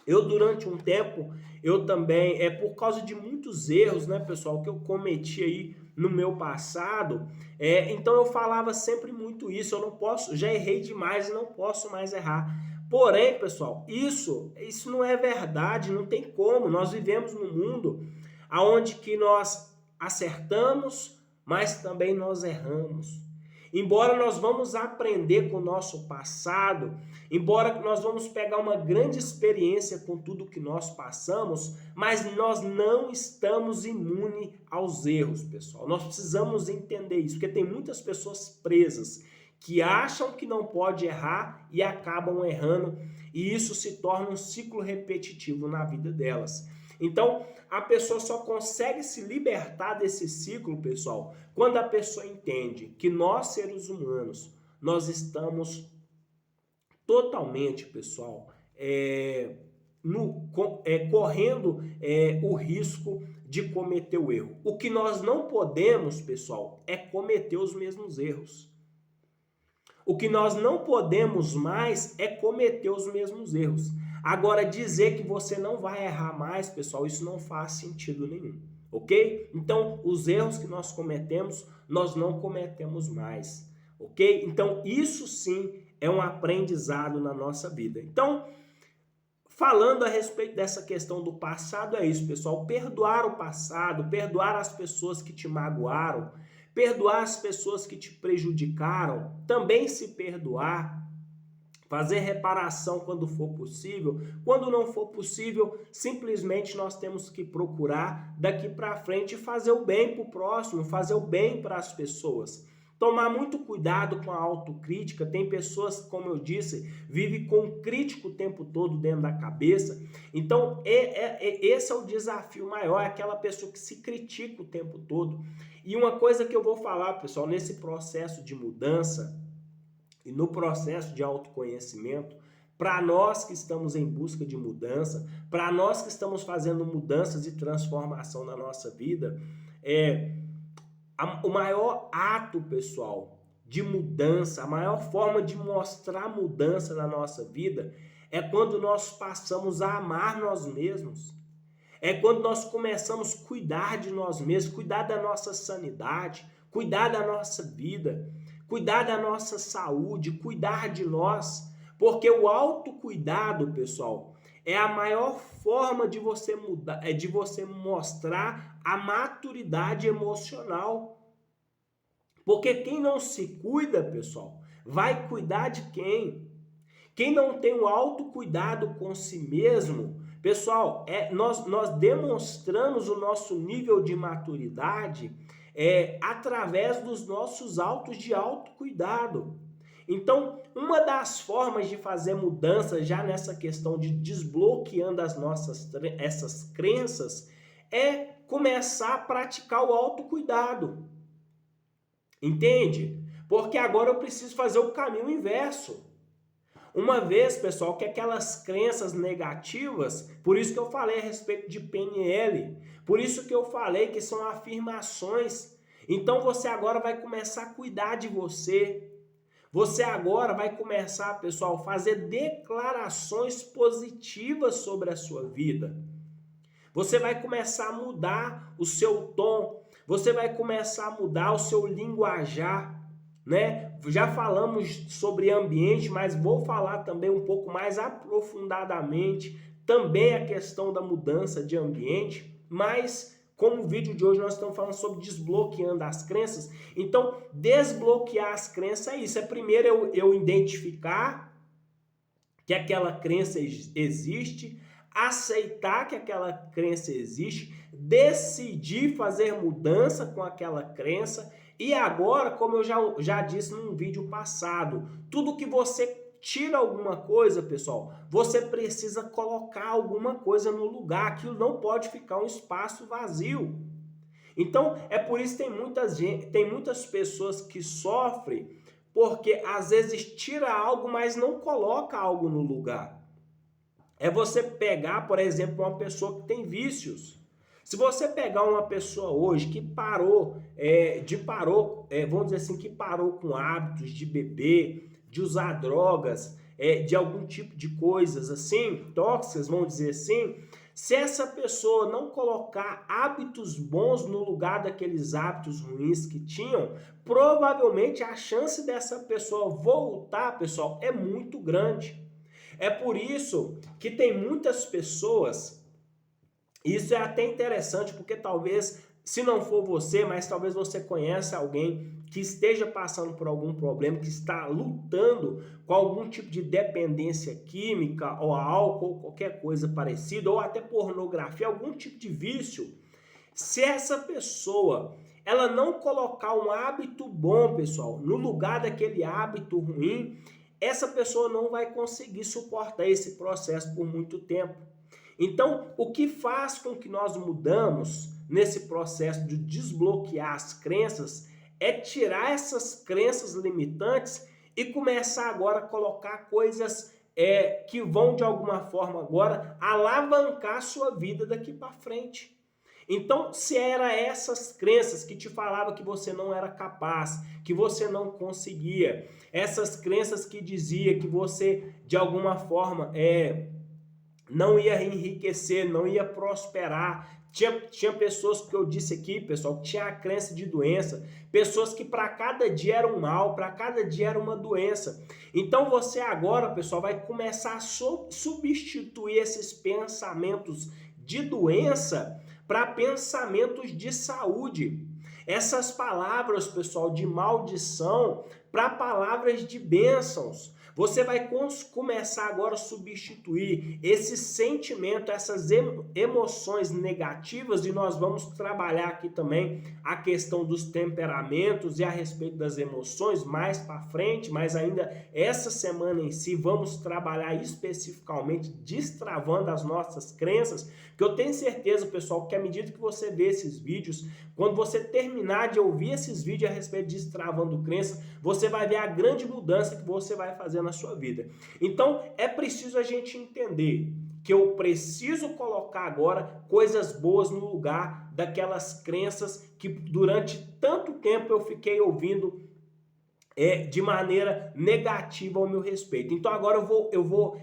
Eu, durante um tempo, eu também, por causa de muitos erros, né, pessoal, que eu cometi aí no meu passado, então eu falava sempre muito isso, eu não posso, já errei demais e não posso mais errar. Porém, pessoal, isso não é verdade, não tem como. Nós vivemos num mundo onde que nós acertamos, mas também nós erramos. Embora nós vamos aprender com o nosso passado, embora nós vamos pegar uma grande experiência com tudo que nós passamos, mas nós não estamos imunes aos erros, pessoal. Nós precisamos entender isso, porque tem muitas pessoas presas que acham que não pode errar e acabam errando, e isso se torna um ciclo repetitivo na vida delas. Então, a pessoa só consegue se libertar desse ciclo, pessoal, quando a pessoa entende que nós, seres humanos, nós estamos totalmente, pessoal, correndo o risco de cometer o erro. O que nós não podemos, pessoal, é cometer os mesmos erros. O que nós não podemos mais é cometer os mesmos erros. Agora, dizer que você não vai errar mais, pessoal, isso não faz sentido nenhum, ok? Então, os erros que nós cometemos, nós não cometemos mais, ok? Então, isso sim é um aprendizado na nossa vida. Então, falando a respeito dessa questão do passado, é isso, pessoal. Perdoar o passado, perdoar as pessoas que te magoaram, perdoar as pessoas que te prejudicaram, também se perdoar, fazer reparação quando for possível. Quando não for possível, simplesmente nós temos que procurar daqui para frente fazer o bem para o próximo, fazer o bem para as pessoas. Tomar muito cuidado com a autocrítica. Tem pessoas, como eu disse, vivem com um crítico o tempo todo dentro da cabeça. Então, esse é o desafio maior, é aquela pessoa que se critica o tempo todo. E uma coisa que eu vou falar, pessoal, nesse processo de mudança e no processo de autoconhecimento, para nós que estamos em busca de mudança, para nós que estamos fazendo mudanças e transformação na nossa vida, o maior ato, pessoal, de mudança, a maior forma de mostrar mudança na nossa vida é quando nós passamos a amar nós mesmos. É quando nós começamos a cuidar de nós mesmos, cuidar da nossa sanidade, cuidar da nossa vida, cuidar da nossa saúde, cuidar de nós. Porque o autocuidado, pessoal, é a maior forma de você mudar, de você mostrar a maturidade emocional. Porque quem não se cuida, pessoal, vai cuidar de quem? Quem não tem o autocuidado com si mesmo, pessoal, nós demonstramos o nosso nível de maturidade através dos nossos autos de autocuidado. Então, uma das formas de fazer mudança já nessa questão de desbloqueando essas crenças é começar a praticar o autocuidado. Entende? Porque agora eu preciso fazer o caminho inverso. Uma vez, pessoal, que aquelas crenças negativas, por isso que eu falei a respeito de PNL, por isso que eu falei que são afirmações. Então você agora vai começar a cuidar de você. Você agora vai começar, pessoal, a fazer declarações positivas sobre a sua vida. Você vai começar a mudar o seu tom, você vai começar a mudar o seu linguajar, né? Já falamos sobre ambiente, mas vou falar também um pouco mais aprofundadamente também a questão da mudança de ambiente, mas como o vídeo de hoje nós estamos falando sobre desbloqueando as crenças, então desbloquear as crenças é isso, é primeiro eu identificar que aquela crença existe, aceitar que aquela crença existe, decidir fazer mudança com aquela crença. E agora, como eu já disse num vídeo passado, tudo que você tira alguma coisa, pessoal, você precisa colocar alguma coisa no lugar, aquilo não pode ficar um espaço vazio. Então, é por isso que tem muitas pessoas que sofrem, porque às vezes tira algo, mas não coloca algo no lugar. É você pegar, por exemplo, uma pessoa que tem vícios. Se você pegar uma pessoa hoje que vamos dizer assim, que parou com hábitos de beber, de usar drogas, de algum tipo de coisas assim, tóxicas, vamos dizer assim, se essa pessoa não colocar hábitos bons no lugar daqueles hábitos ruins que tinham, provavelmente a chance dessa pessoa voltar, pessoal, é muito grande. É por isso que tem muitas pessoas, isso é até interessante, porque talvez, se não for você, mas talvez você conheça alguém que esteja passando por algum problema, que está lutando com algum tipo de dependência química, ou álcool, ou qualquer coisa parecida, ou até pornografia, algum tipo de vício. Se essa pessoa ela não colocar um hábito bom, pessoal, no lugar daquele hábito ruim, essa pessoa não vai conseguir suportar esse processo por muito tempo. Então, o que faz com que nós mudamos nesse processo de desbloquear as crenças é tirar essas crenças limitantes e começar agora a colocar coisas que vão de alguma forma agora alavancar a sua vida daqui para frente. Então, se era essas crenças que te falavam que você não era capaz, que você não conseguia, essas crenças que dizia que você de alguma forma não ia enriquecer, não ia prosperar. Tinha pessoas que eu disse aqui, pessoal, que tinha a crença de doença, pessoas que para cada dia era um mal, para cada dia era uma doença. Então você agora, pessoal, vai começar a substituir esses pensamentos de doença para pensamentos de saúde. Essas palavras, pessoal, de maldição para palavras de bênçãos. Você vai começar agora a substituir esse sentimento, essas emoções negativas, e nós vamos trabalhar aqui também a questão dos temperamentos e a respeito das emoções mais para frente, mas ainda essa semana em si vamos trabalhar especificamente destravando as nossas crenças, que eu tenho certeza, pessoal, que à medida que você vê esses vídeos, quando você terminar de ouvir esses vídeos a respeito de destravando crenças, você vai ver a grande mudança que você vai fazer na sua vida. Então, é preciso a gente entender que eu preciso colocar agora coisas boas no lugar daquelas crenças que durante tanto tempo eu fiquei ouvindo de maneira negativa ao meu respeito. Então agora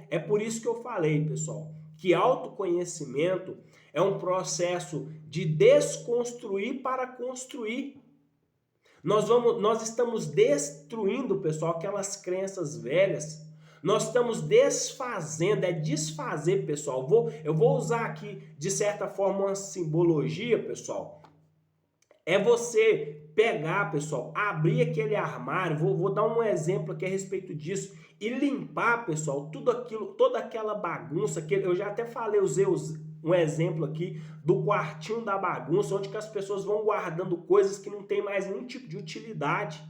é por isso que eu falei, pessoal, que autoconhecimento é um processo de desconstruir para construir. Nós estamos destruindo, pessoal, aquelas crenças velhas. Nós estamos desfazendo, desfazer, pessoal. Eu vou usar aqui, de certa forma, uma simbologia, pessoal. É você pegar, pessoal, abrir aquele armário, vou dar um exemplo aqui a respeito disso, e limpar, pessoal, tudo aquilo, toda aquela bagunça, que eu já até falei, usei um exemplo aqui do quartinho da bagunça, onde que as pessoas vão guardando coisas que não tem mais nenhum tipo de utilidade.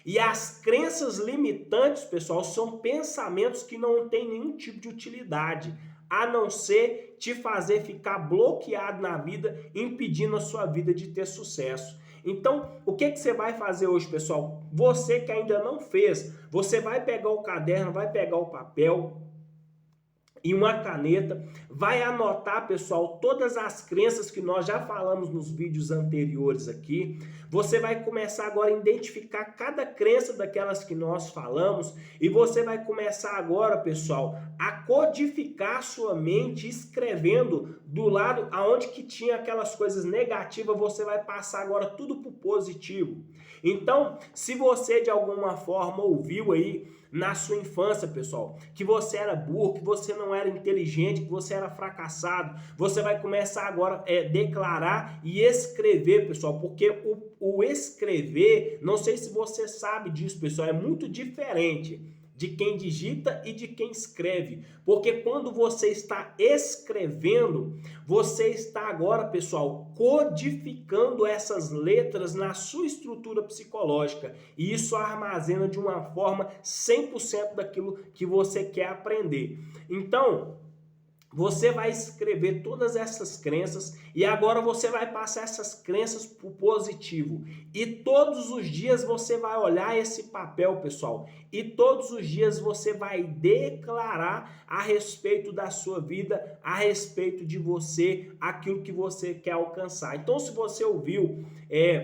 E as crenças limitantes, pessoal, são pensamentos que não têm nenhum tipo de utilidade, a não ser te fazer ficar bloqueado na vida, impedindo a sua vida de ter sucesso. Então, o que você vai fazer hoje, pessoal? Você que ainda não fez, você vai pegar o caderno, vai pegar o papel e uma caneta, vai anotar, pessoal, todas as crenças que nós já falamos nos vídeos anteriores aqui. Você vai começar agora a identificar cada crença daquelas que nós falamos e você vai começar agora, pessoal, a codificar a sua mente, escrevendo do lado aonde que tinha aquelas coisas negativas, você vai passar agora tudo para o positivo. Então, se você de alguma forma ouviu aí na sua infância, pessoal, que você era burro, que você não era inteligente, que você era fracassado, você vai começar agora a declarar e escrever, pessoal, porque o escrever, não sei se você sabe disso, pessoal, é muito diferente de quem digita e de quem escreve, porque quando você está escrevendo, você está agora, pessoal, codificando essas letras na sua estrutura psicológica, e isso armazena de uma forma 100% daquilo que você quer aprender. Então, você vai escrever todas essas crenças e agora você vai passar essas crenças para o positivo. E todos os dias você vai olhar esse papel, pessoal, e todos os dias você vai declarar a respeito da sua vida, a respeito de você, aquilo que você quer alcançar. Então, se você ouviu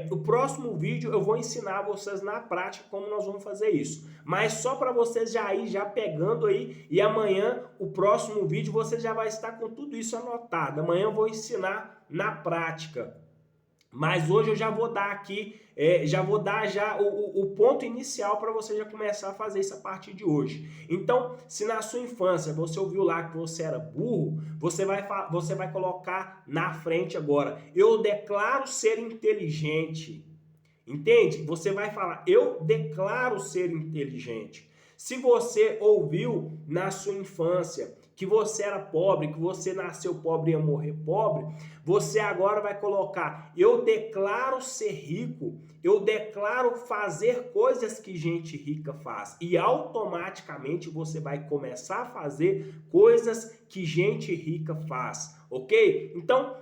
o próximo vídeo, eu vou ensinar vocês na prática como nós vamos fazer isso. Mas só para vocês já ir já pegando aí, e amanhã, o próximo vídeo, você já vai estar com tudo isso anotado. Amanhã eu vou ensinar na prática. Mas hoje eu já vou dar aqui, o ponto inicial para você já começar a fazer isso a partir de hoje. Então, se na sua infância você ouviu lá que você era burro, você vai colocar na frente agora: eu declaro ser inteligente. Entende? Você vai falar: eu declaro ser inteligente. Se você ouviu na sua infância que você era pobre, que você nasceu pobre e ia morrer pobre, você agora vai colocar: eu declaro ser rico, eu declaro fazer coisas que gente rica faz. E automaticamente você vai começar a fazer coisas que gente rica faz, ok? Então,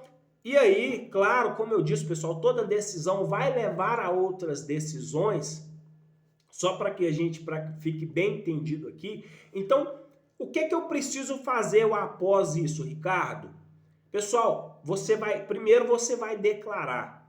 e aí, claro, como eu disse, pessoal, toda decisão vai levar a outras decisões, só para que a gente fique bem entendido aqui. Então, o que eu preciso fazer após isso, Ricardo? Pessoal, primeiro você vai declarar.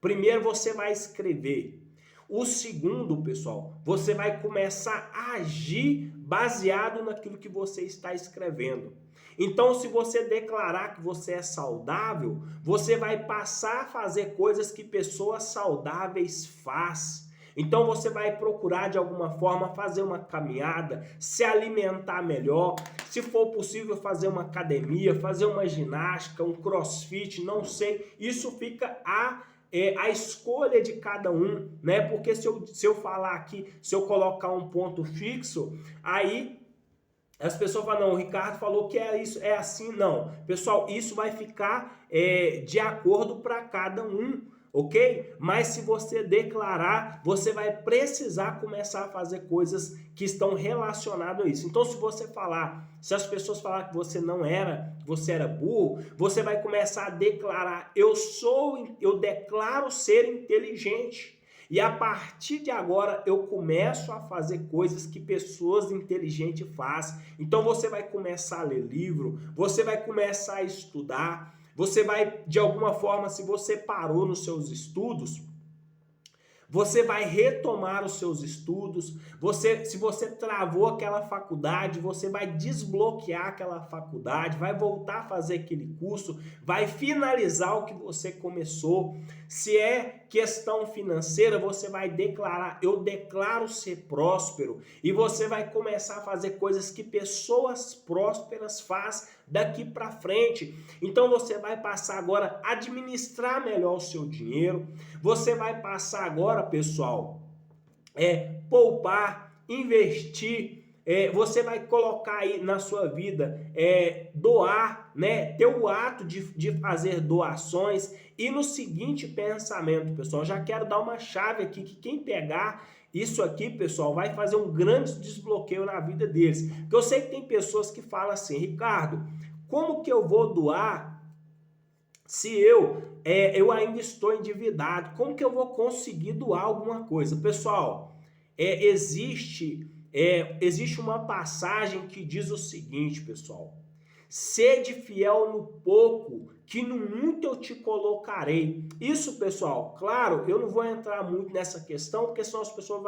Primeiro você vai escrever. O segundo, pessoal, você vai começar a agir baseado naquilo que você está escrevendo. Então, se você declarar que você é saudável, você vai passar a fazer coisas que pessoas saudáveis fazem. Então você vai procurar de alguma forma fazer uma caminhada, se alimentar melhor, se for possível fazer uma academia, fazer uma ginástica, um crossfit, não sei. Isso fica a a escolha de cada um, né? Porque se eu falar aqui, se eu colocar um ponto fixo, aí as pessoas falam, não, o Ricardo falou que é isso, é assim, não. Pessoal, isso vai ficar de acordo para cada um, ok? Mas se você declarar, você vai precisar começar a fazer coisas que estão relacionadas a isso. Então, se você falar, se as pessoas falarem que você não era, que você era burro, você vai começar a declarar, eu declaro ser inteligente. E a partir de agora eu começo a fazer coisas que pessoas inteligentes fazem. Então você vai começar a ler livro, você vai começar a estudar, você vai, de alguma forma, se você parou nos seus estudos, você vai retomar os seus estudos. Se você travou aquela faculdade, você vai desbloquear aquela faculdade, vai voltar a fazer aquele curso, vai finalizar o que você começou. Se é questão financeira, você vai declarar, eu declaro ser próspero, e você vai começar a fazer coisas que pessoas prósperas fazem daqui para frente. Então você vai passar agora a administrar melhor o seu dinheiro. Você vai passar agora, pessoal, poupar, investir. Você vai colocar aí na sua vida, doar, né? Ter o ato de fazer doações. E no seguinte pensamento, pessoal, já quero dar uma chave aqui, que quem pegar isso aqui, pessoal, vai fazer um grande desbloqueio na vida deles. Porque eu sei que tem pessoas que falam assim, Ricardo, como que eu vou doar se eu ainda estou endividado? Como que eu vou conseguir doar alguma coisa? Pessoal, existe uma passagem que diz o seguinte, pessoal: sede fiel no pouco, que no muito eu te colocarei. Isso, pessoal, claro, eu não vou entrar muito nessa questão, porque senão as pessoas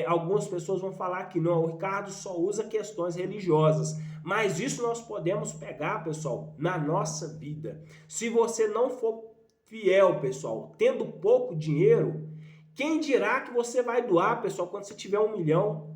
algumas pessoas vão falar que não, o Ricardo só usa questões religiosas. Mas isso nós podemos pegar, pessoal, na nossa vida. Se você não for fiel, pessoal, tendo pouco dinheiro, quem dirá que você vai doar, pessoal, quando você tiver 1 milhão?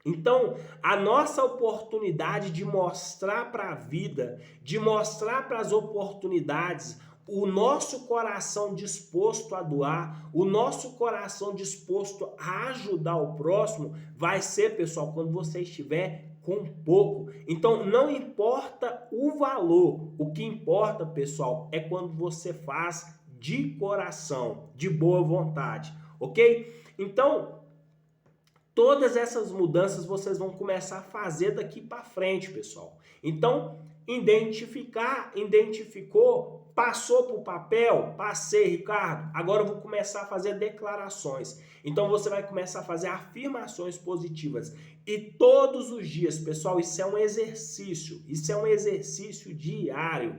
Então, a nossa oportunidade de mostrar para a vida, de mostrar para as oportunidades, o nosso coração disposto a doar, o nosso coração disposto a ajudar o próximo, vai ser, pessoal, quando você estiver com pouco. Então, não importa o valor, o que importa, pessoal, é quando você faz de coração, de boa vontade, ok? Então, todas essas mudanças vocês vão começar a fazer daqui para frente, pessoal. Então, identificou, passou para o papel, passei, Ricardo, agora eu vou começar a fazer declarações. Então, você vai começar a fazer afirmações positivas. E todos os dias, pessoal, isso é um exercício diário.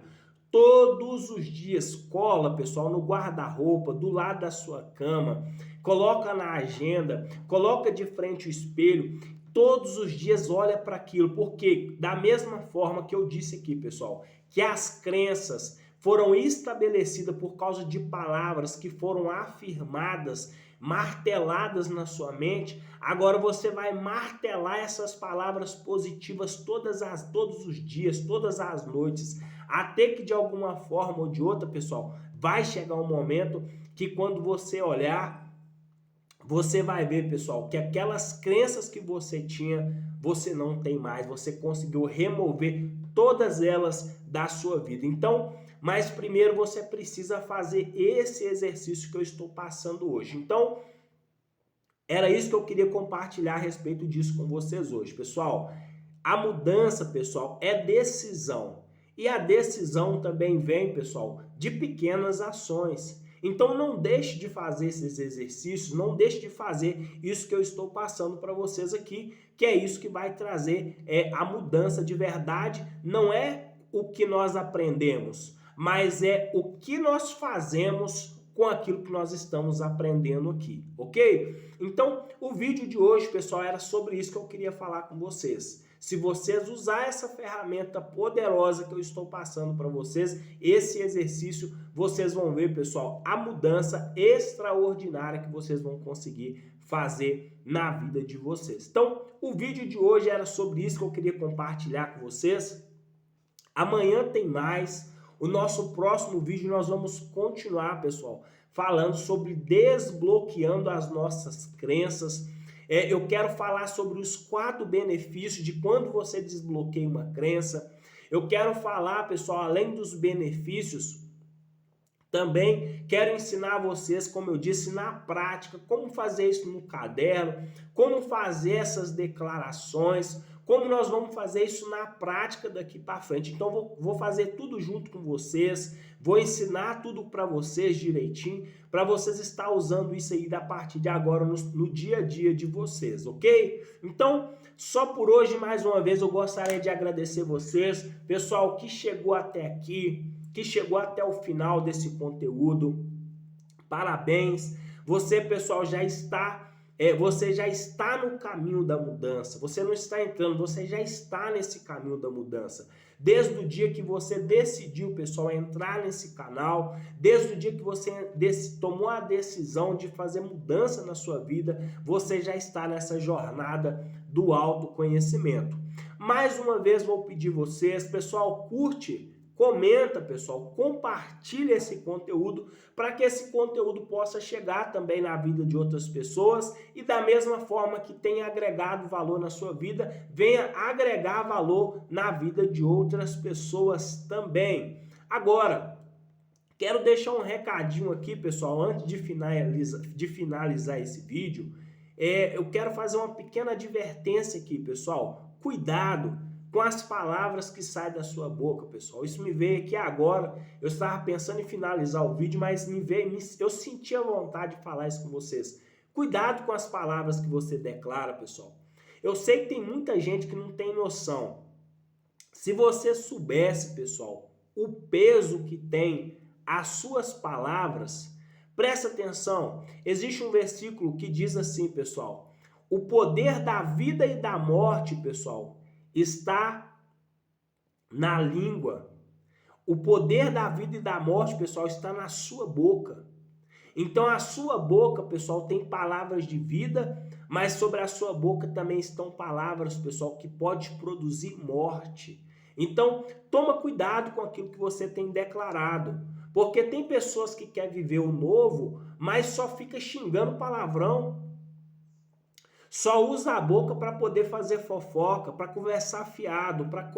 Todos os dias, cola, pessoal, no guarda-roupa, do lado da sua cama, coloca na agenda, coloca de frente o espelho, todos os dias olha para aquilo, porque da mesma forma que eu disse aqui, pessoal, que as crenças foram estabelecidas por causa de palavras que foram afirmadas, marteladas na sua mente, agora você vai martelar essas palavras positivas todos os dias, todas as noites, até que de alguma forma ou de outra, pessoal, vai chegar um momento que quando você olhar, você vai ver, pessoal, que aquelas crenças que você tinha, você não tem mais, você conseguiu remover todas elas da sua vida. Então, mas primeiro você precisa fazer esse exercício que eu estou passando hoje. Então, era isso que eu queria compartilhar a respeito disso com vocês hoje. Pessoal, a mudança, pessoal, é decisão. E a decisão também vem, pessoal, de pequenas ações. Então não deixe de fazer esses exercícios, não deixe de fazer isso que eu estou passando para vocês aqui, que é isso que vai trazer a mudança de verdade. Não é o que nós aprendemos, mas é o que nós fazemos com aquilo que nós estamos aprendendo aqui, ok? Então, o vídeo de hoje, pessoal, era sobre isso que eu queria falar com vocês. Se vocês usar essa ferramenta poderosa que eu estou passando para vocês, esse exercício, vocês vão ver, pessoal, a mudança extraordinária que vocês vão conseguir fazer na vida de vocês. Então, o vídeo de hoje era sobre isso que eu queria compartilhar com vocês. Amanhã tem mais. O nosso próximo vídeo nós vamos continuar, pessoal, falando sobre desbloqueando as nossas crenças. Eu quero falar sobre os 4 benefícios de quando você desbloqueia uma crença. Eu quero falar, pessoal, além dos benefícios, também quero ensinar vocês, como eu disse, na prática, como fazer isso no caderno, como fazer essas declarações, como nós vamos fazer isso na prática daqui para frente. Então, vou fazer tudo junto com vocês, vou ensinar tudo para vocês direitinho, para vocês estar usando isso aí a partir de agora no dia a dia de vocês, ok? Então, só por hoje, mais uma vez, eu gostaria de agradecer vocês, pessoal que chegou até aqui, que chegou até o final desse conteúdo. Parabéns! Você, pessoal, você já está no caminho da mudança. Você não está entrando, você já está nesse caminho da mudança. Desde o dia que você decidiu, pessoal, entrar nesse canal, desde o dia que você tomou a decisão de fazer mudança na sua vida, você já está nessa jornada do autoconhecimento. Mais uma vez vou pedir vocês, pessoal, curte, comenta, pessoal, compartilha esse conteúdo para que esse conteúdo possa chegar também na vida de outras pessoas e da mesma forma que tenha agregado valor na sua vida, venha agregar valor na vida de outras pessoas também. Agora, quero deixar um recadinho aqui, pessoal, antes de finalizar esse vídeo. Eu quero fazer uma pequena advertência aqui, pessoal. Cuidado com as palavras que saem da sua boca, pessoal. Isso me veio aqui agora. Eu estava pensando em finalizar o vídeo, mas eu senti a vontade de falar isso com vocês. Cuidado com as palavras que você declara, pessoal. Eu sei que tem muita gente que não tem noção. Se você soubesse, pessoal, o peso que tem as suas palavras, presta atenção. Existe um versículo que diz assim, pessoal: o poder da vida e da morte, pessoal, está na língua. O poder da vida e da morte, pessoal, está na sua boca. Então a sua boca, pessoal, tem palavras de vida, mas sobre a sua boca também estão palavras, pessoal, que pode produzir morte. Então toma cuidado com aquilo que você tem declarado, porque tem pessoas que querem viver o novo, mas só fica xingando palavrão. Só usa a boca para poder fazer fofoca, para conversar fiado, para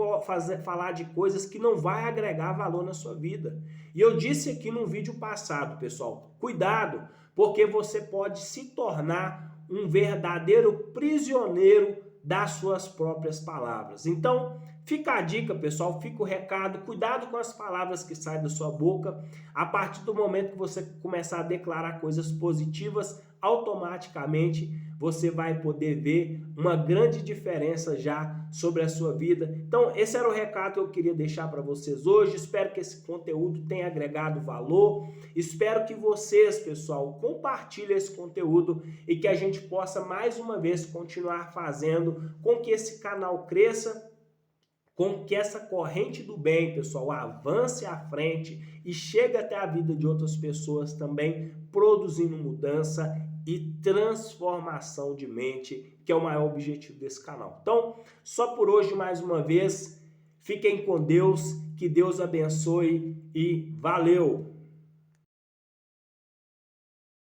falar de coisas que não vai agregar valor na sua vida. E eu disse aqui no vídeo passado, pessoal, cuidado, porque você pode se tornar um verdadeiro prisioneiro das suas próprias palavras. Então, fica a dica, pessoal, fica o recado, cuidado com as palavras que saem da sua boca. A partir do momento que você começar a declarar coisas positivas, automaticamente você vai poder ver uma grande diferença já sobre a sua vida. Então, esse era o recado que eu queria deixar para vocês hoje. Espero que esse conteúdo tenha agregado valor. Espero que vocês, pessoal, compartilhem esse conteúdo e que a gente possa, mais uma vez, continuar fazendo com que esse canal cresça, com que essa corrente do bem, pessoal, avance à frente e chegue até a vida de outras pessoas também, produzindo mudança e transformação de mente, que é o maior objetivo desse canal. Então, só por hoje, mais uma vez, fiquem com Deus, que Deus abençoe e valeu!